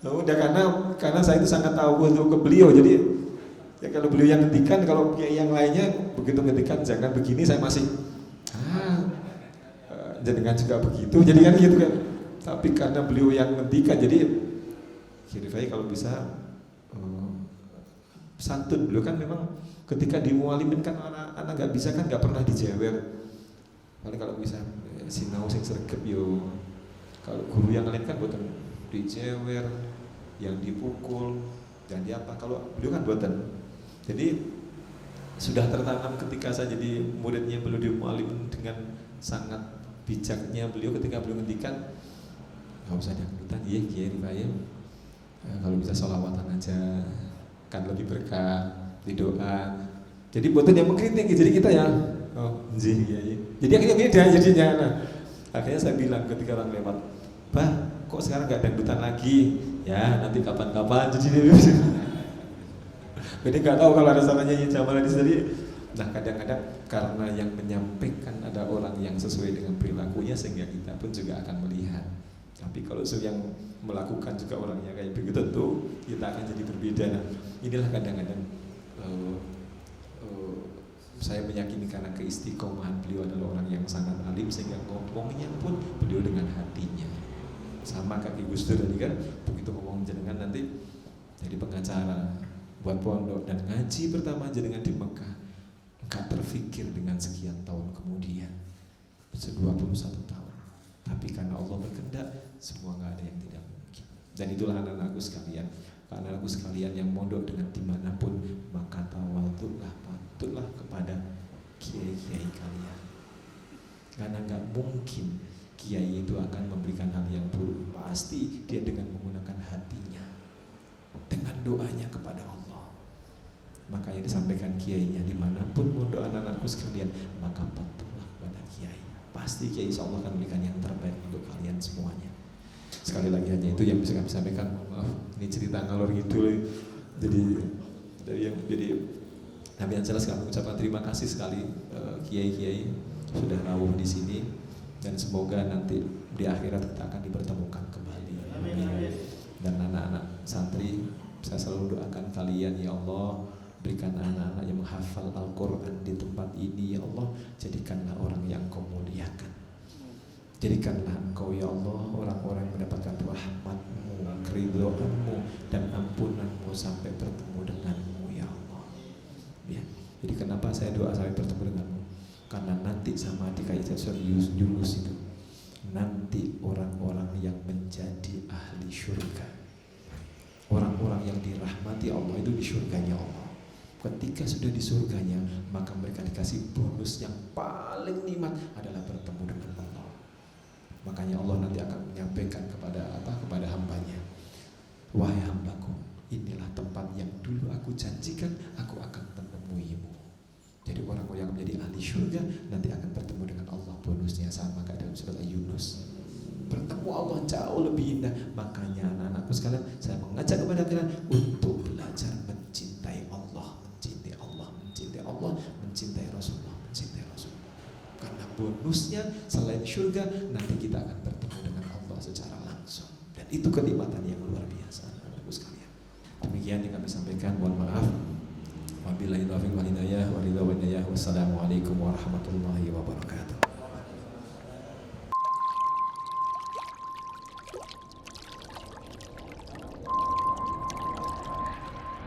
Udah karena saya itu sangat tahu untuk ke beliau, jadi ya kalau beliau yang ngendikan, kalau Kiai yang lainnya begitu ngendikan jangan begini, saya masih jenengan juga begitu, jadi kan gitu kan. Tapi karena beliau yang ngendikan, jadi Kiai kalau bisa santun. Beliau kan memang ketika dimualimin kan anak nggak bisa kan, nggak pernah dijewer. Paling kalau bisa sinau sing sregep yo. Kalau guru yang lain kan buatan dijewer, yang dipukul dan diapa. Kalau beliau kan buatan. Jadi sudah tertanam ketika saya jadi muridnya beliau dimualimin dengan sangat bijaknya beliau ketika beliau ngendikan nggak usah dangdutan, iya Kiai Rifai, kalau bisa sholawatan aja kan lebih berkah di doa. Jadi buatan yang mengkritik, jadi kita ya nzih Kiai. Jadi akhirnya beda jadinya. Nah, akhirnya saya bilang ketika orang lewat, Bah, kok sekarang nggak dangdutan lagi? Ya nanti kapan-kapan. Jadi nggak tahu kalau ada salahnya Jamal di sini. Nah kadang-kadang karena yang menyampaikan ada orang yang sesuai dengan perilakunya, sehingga kita pun juga akan melihat. Tapi kalau yang melakukan juga orangnya kayak begitu, tentu kita akan jadi berbeda. Nah, inilah kadang-kadang saya meyakini karena keistiqomahan beliau adalah orang yang sangat alim, sehingga ngomongnya pun beliau dengan hatinya. Sama kaki Gus Dur tadi kan, begitu ngomong jenengan nanti jadi pengacara buat pondok dan ngaji pertama jenengan di Mekah, enggak terfikir dengan sekian tahun kemudian, 21 tahun. Tapi karena Allah berkehendak, semua nggak ada yang tidak mungkin. Dan itulah anak-anakku sekalian, anak-anakku sekalian yang mondok dengan dimanapun, maka tawadhulah, patutlah kepada kiai-kiai kalian. Karena nggak mungkin kiai itu akan memberikan hal yang buruk. Pasti dia dengan menggunakan hatinya, dengan doanya kepada Allah. Makanya disampaikan kiainya, dimanapun mondok anak-anakku sekalian, maka patuhlah kepada kiai. Pasti kiai insya Allah akan memberikan yang terbaik untuk kalian semuanya. Sekali lagi hanya itu yang bisa kami sampaikan. Maaf, ini cerita ngalor ngidul. Jadi Tapi yang jelas kami ucapkan terima kasih sekali kiai-kiai sudah rawuh di sini, dan semoga nanti di akhirat kita akan dipertemukan kembali. Amin. Dan anak-anak santri, saya selalu doakan kalian, ya Allah, berikan anak-anak yang menghafal Al-Quran di tempat ini, ya Allah, jadikanlah orang yang Kau muliakan. Jadikanlah Engkau, ya Allah, orang-orang yang mendapatkan rahmat-Mu, keridhaan-Mu, dan ampunan-Mu sampai bertemu denganmu, ya Allah. Ya. Jadi kenapa saya doa sampai bertemu denganmu? Karena nanti sama adik kayak serius Yunus itu, nanti orang-orang yang menjadi ahli syurga, orang-orang yang dirahmati Allah itu di syurganya Allah. Ketika sudah di surganya, maka mereka dikasih bonus yang paling nikmat adalah bertemu dengan Allah. Makanya Allah nanti akan menyampaikan kepada hambanya, wahai hambaku, inilah tempat yang dulu aku janjikan aku akan menemuimu. Jadi orang-orang yang menjadi ahli syurga nanti akan bertemu dengan Allah, bonusnya sama kayak dalam surat Yunus. Bertemu Allah jauh lebih indah. Makanya anak-anakku sekalian, saya mengajak kepada kalian untuk belajar mencintai Allah, mencintai Allah, mencintai Allah, mencintai Rasulullah, mencintai Rasulullah. Karena bonusnya selain syurga, nanti kita akan bertemu dengan Allah secara langsung. Dan itu kenikmatan yang luar biasa, anak-anakku sekalian. Demikian yang kami sampaikan, mohon maaf. Wabillahi taufiq wal hidayah, wassalamualaikum warahmatullahi wabarakatuh.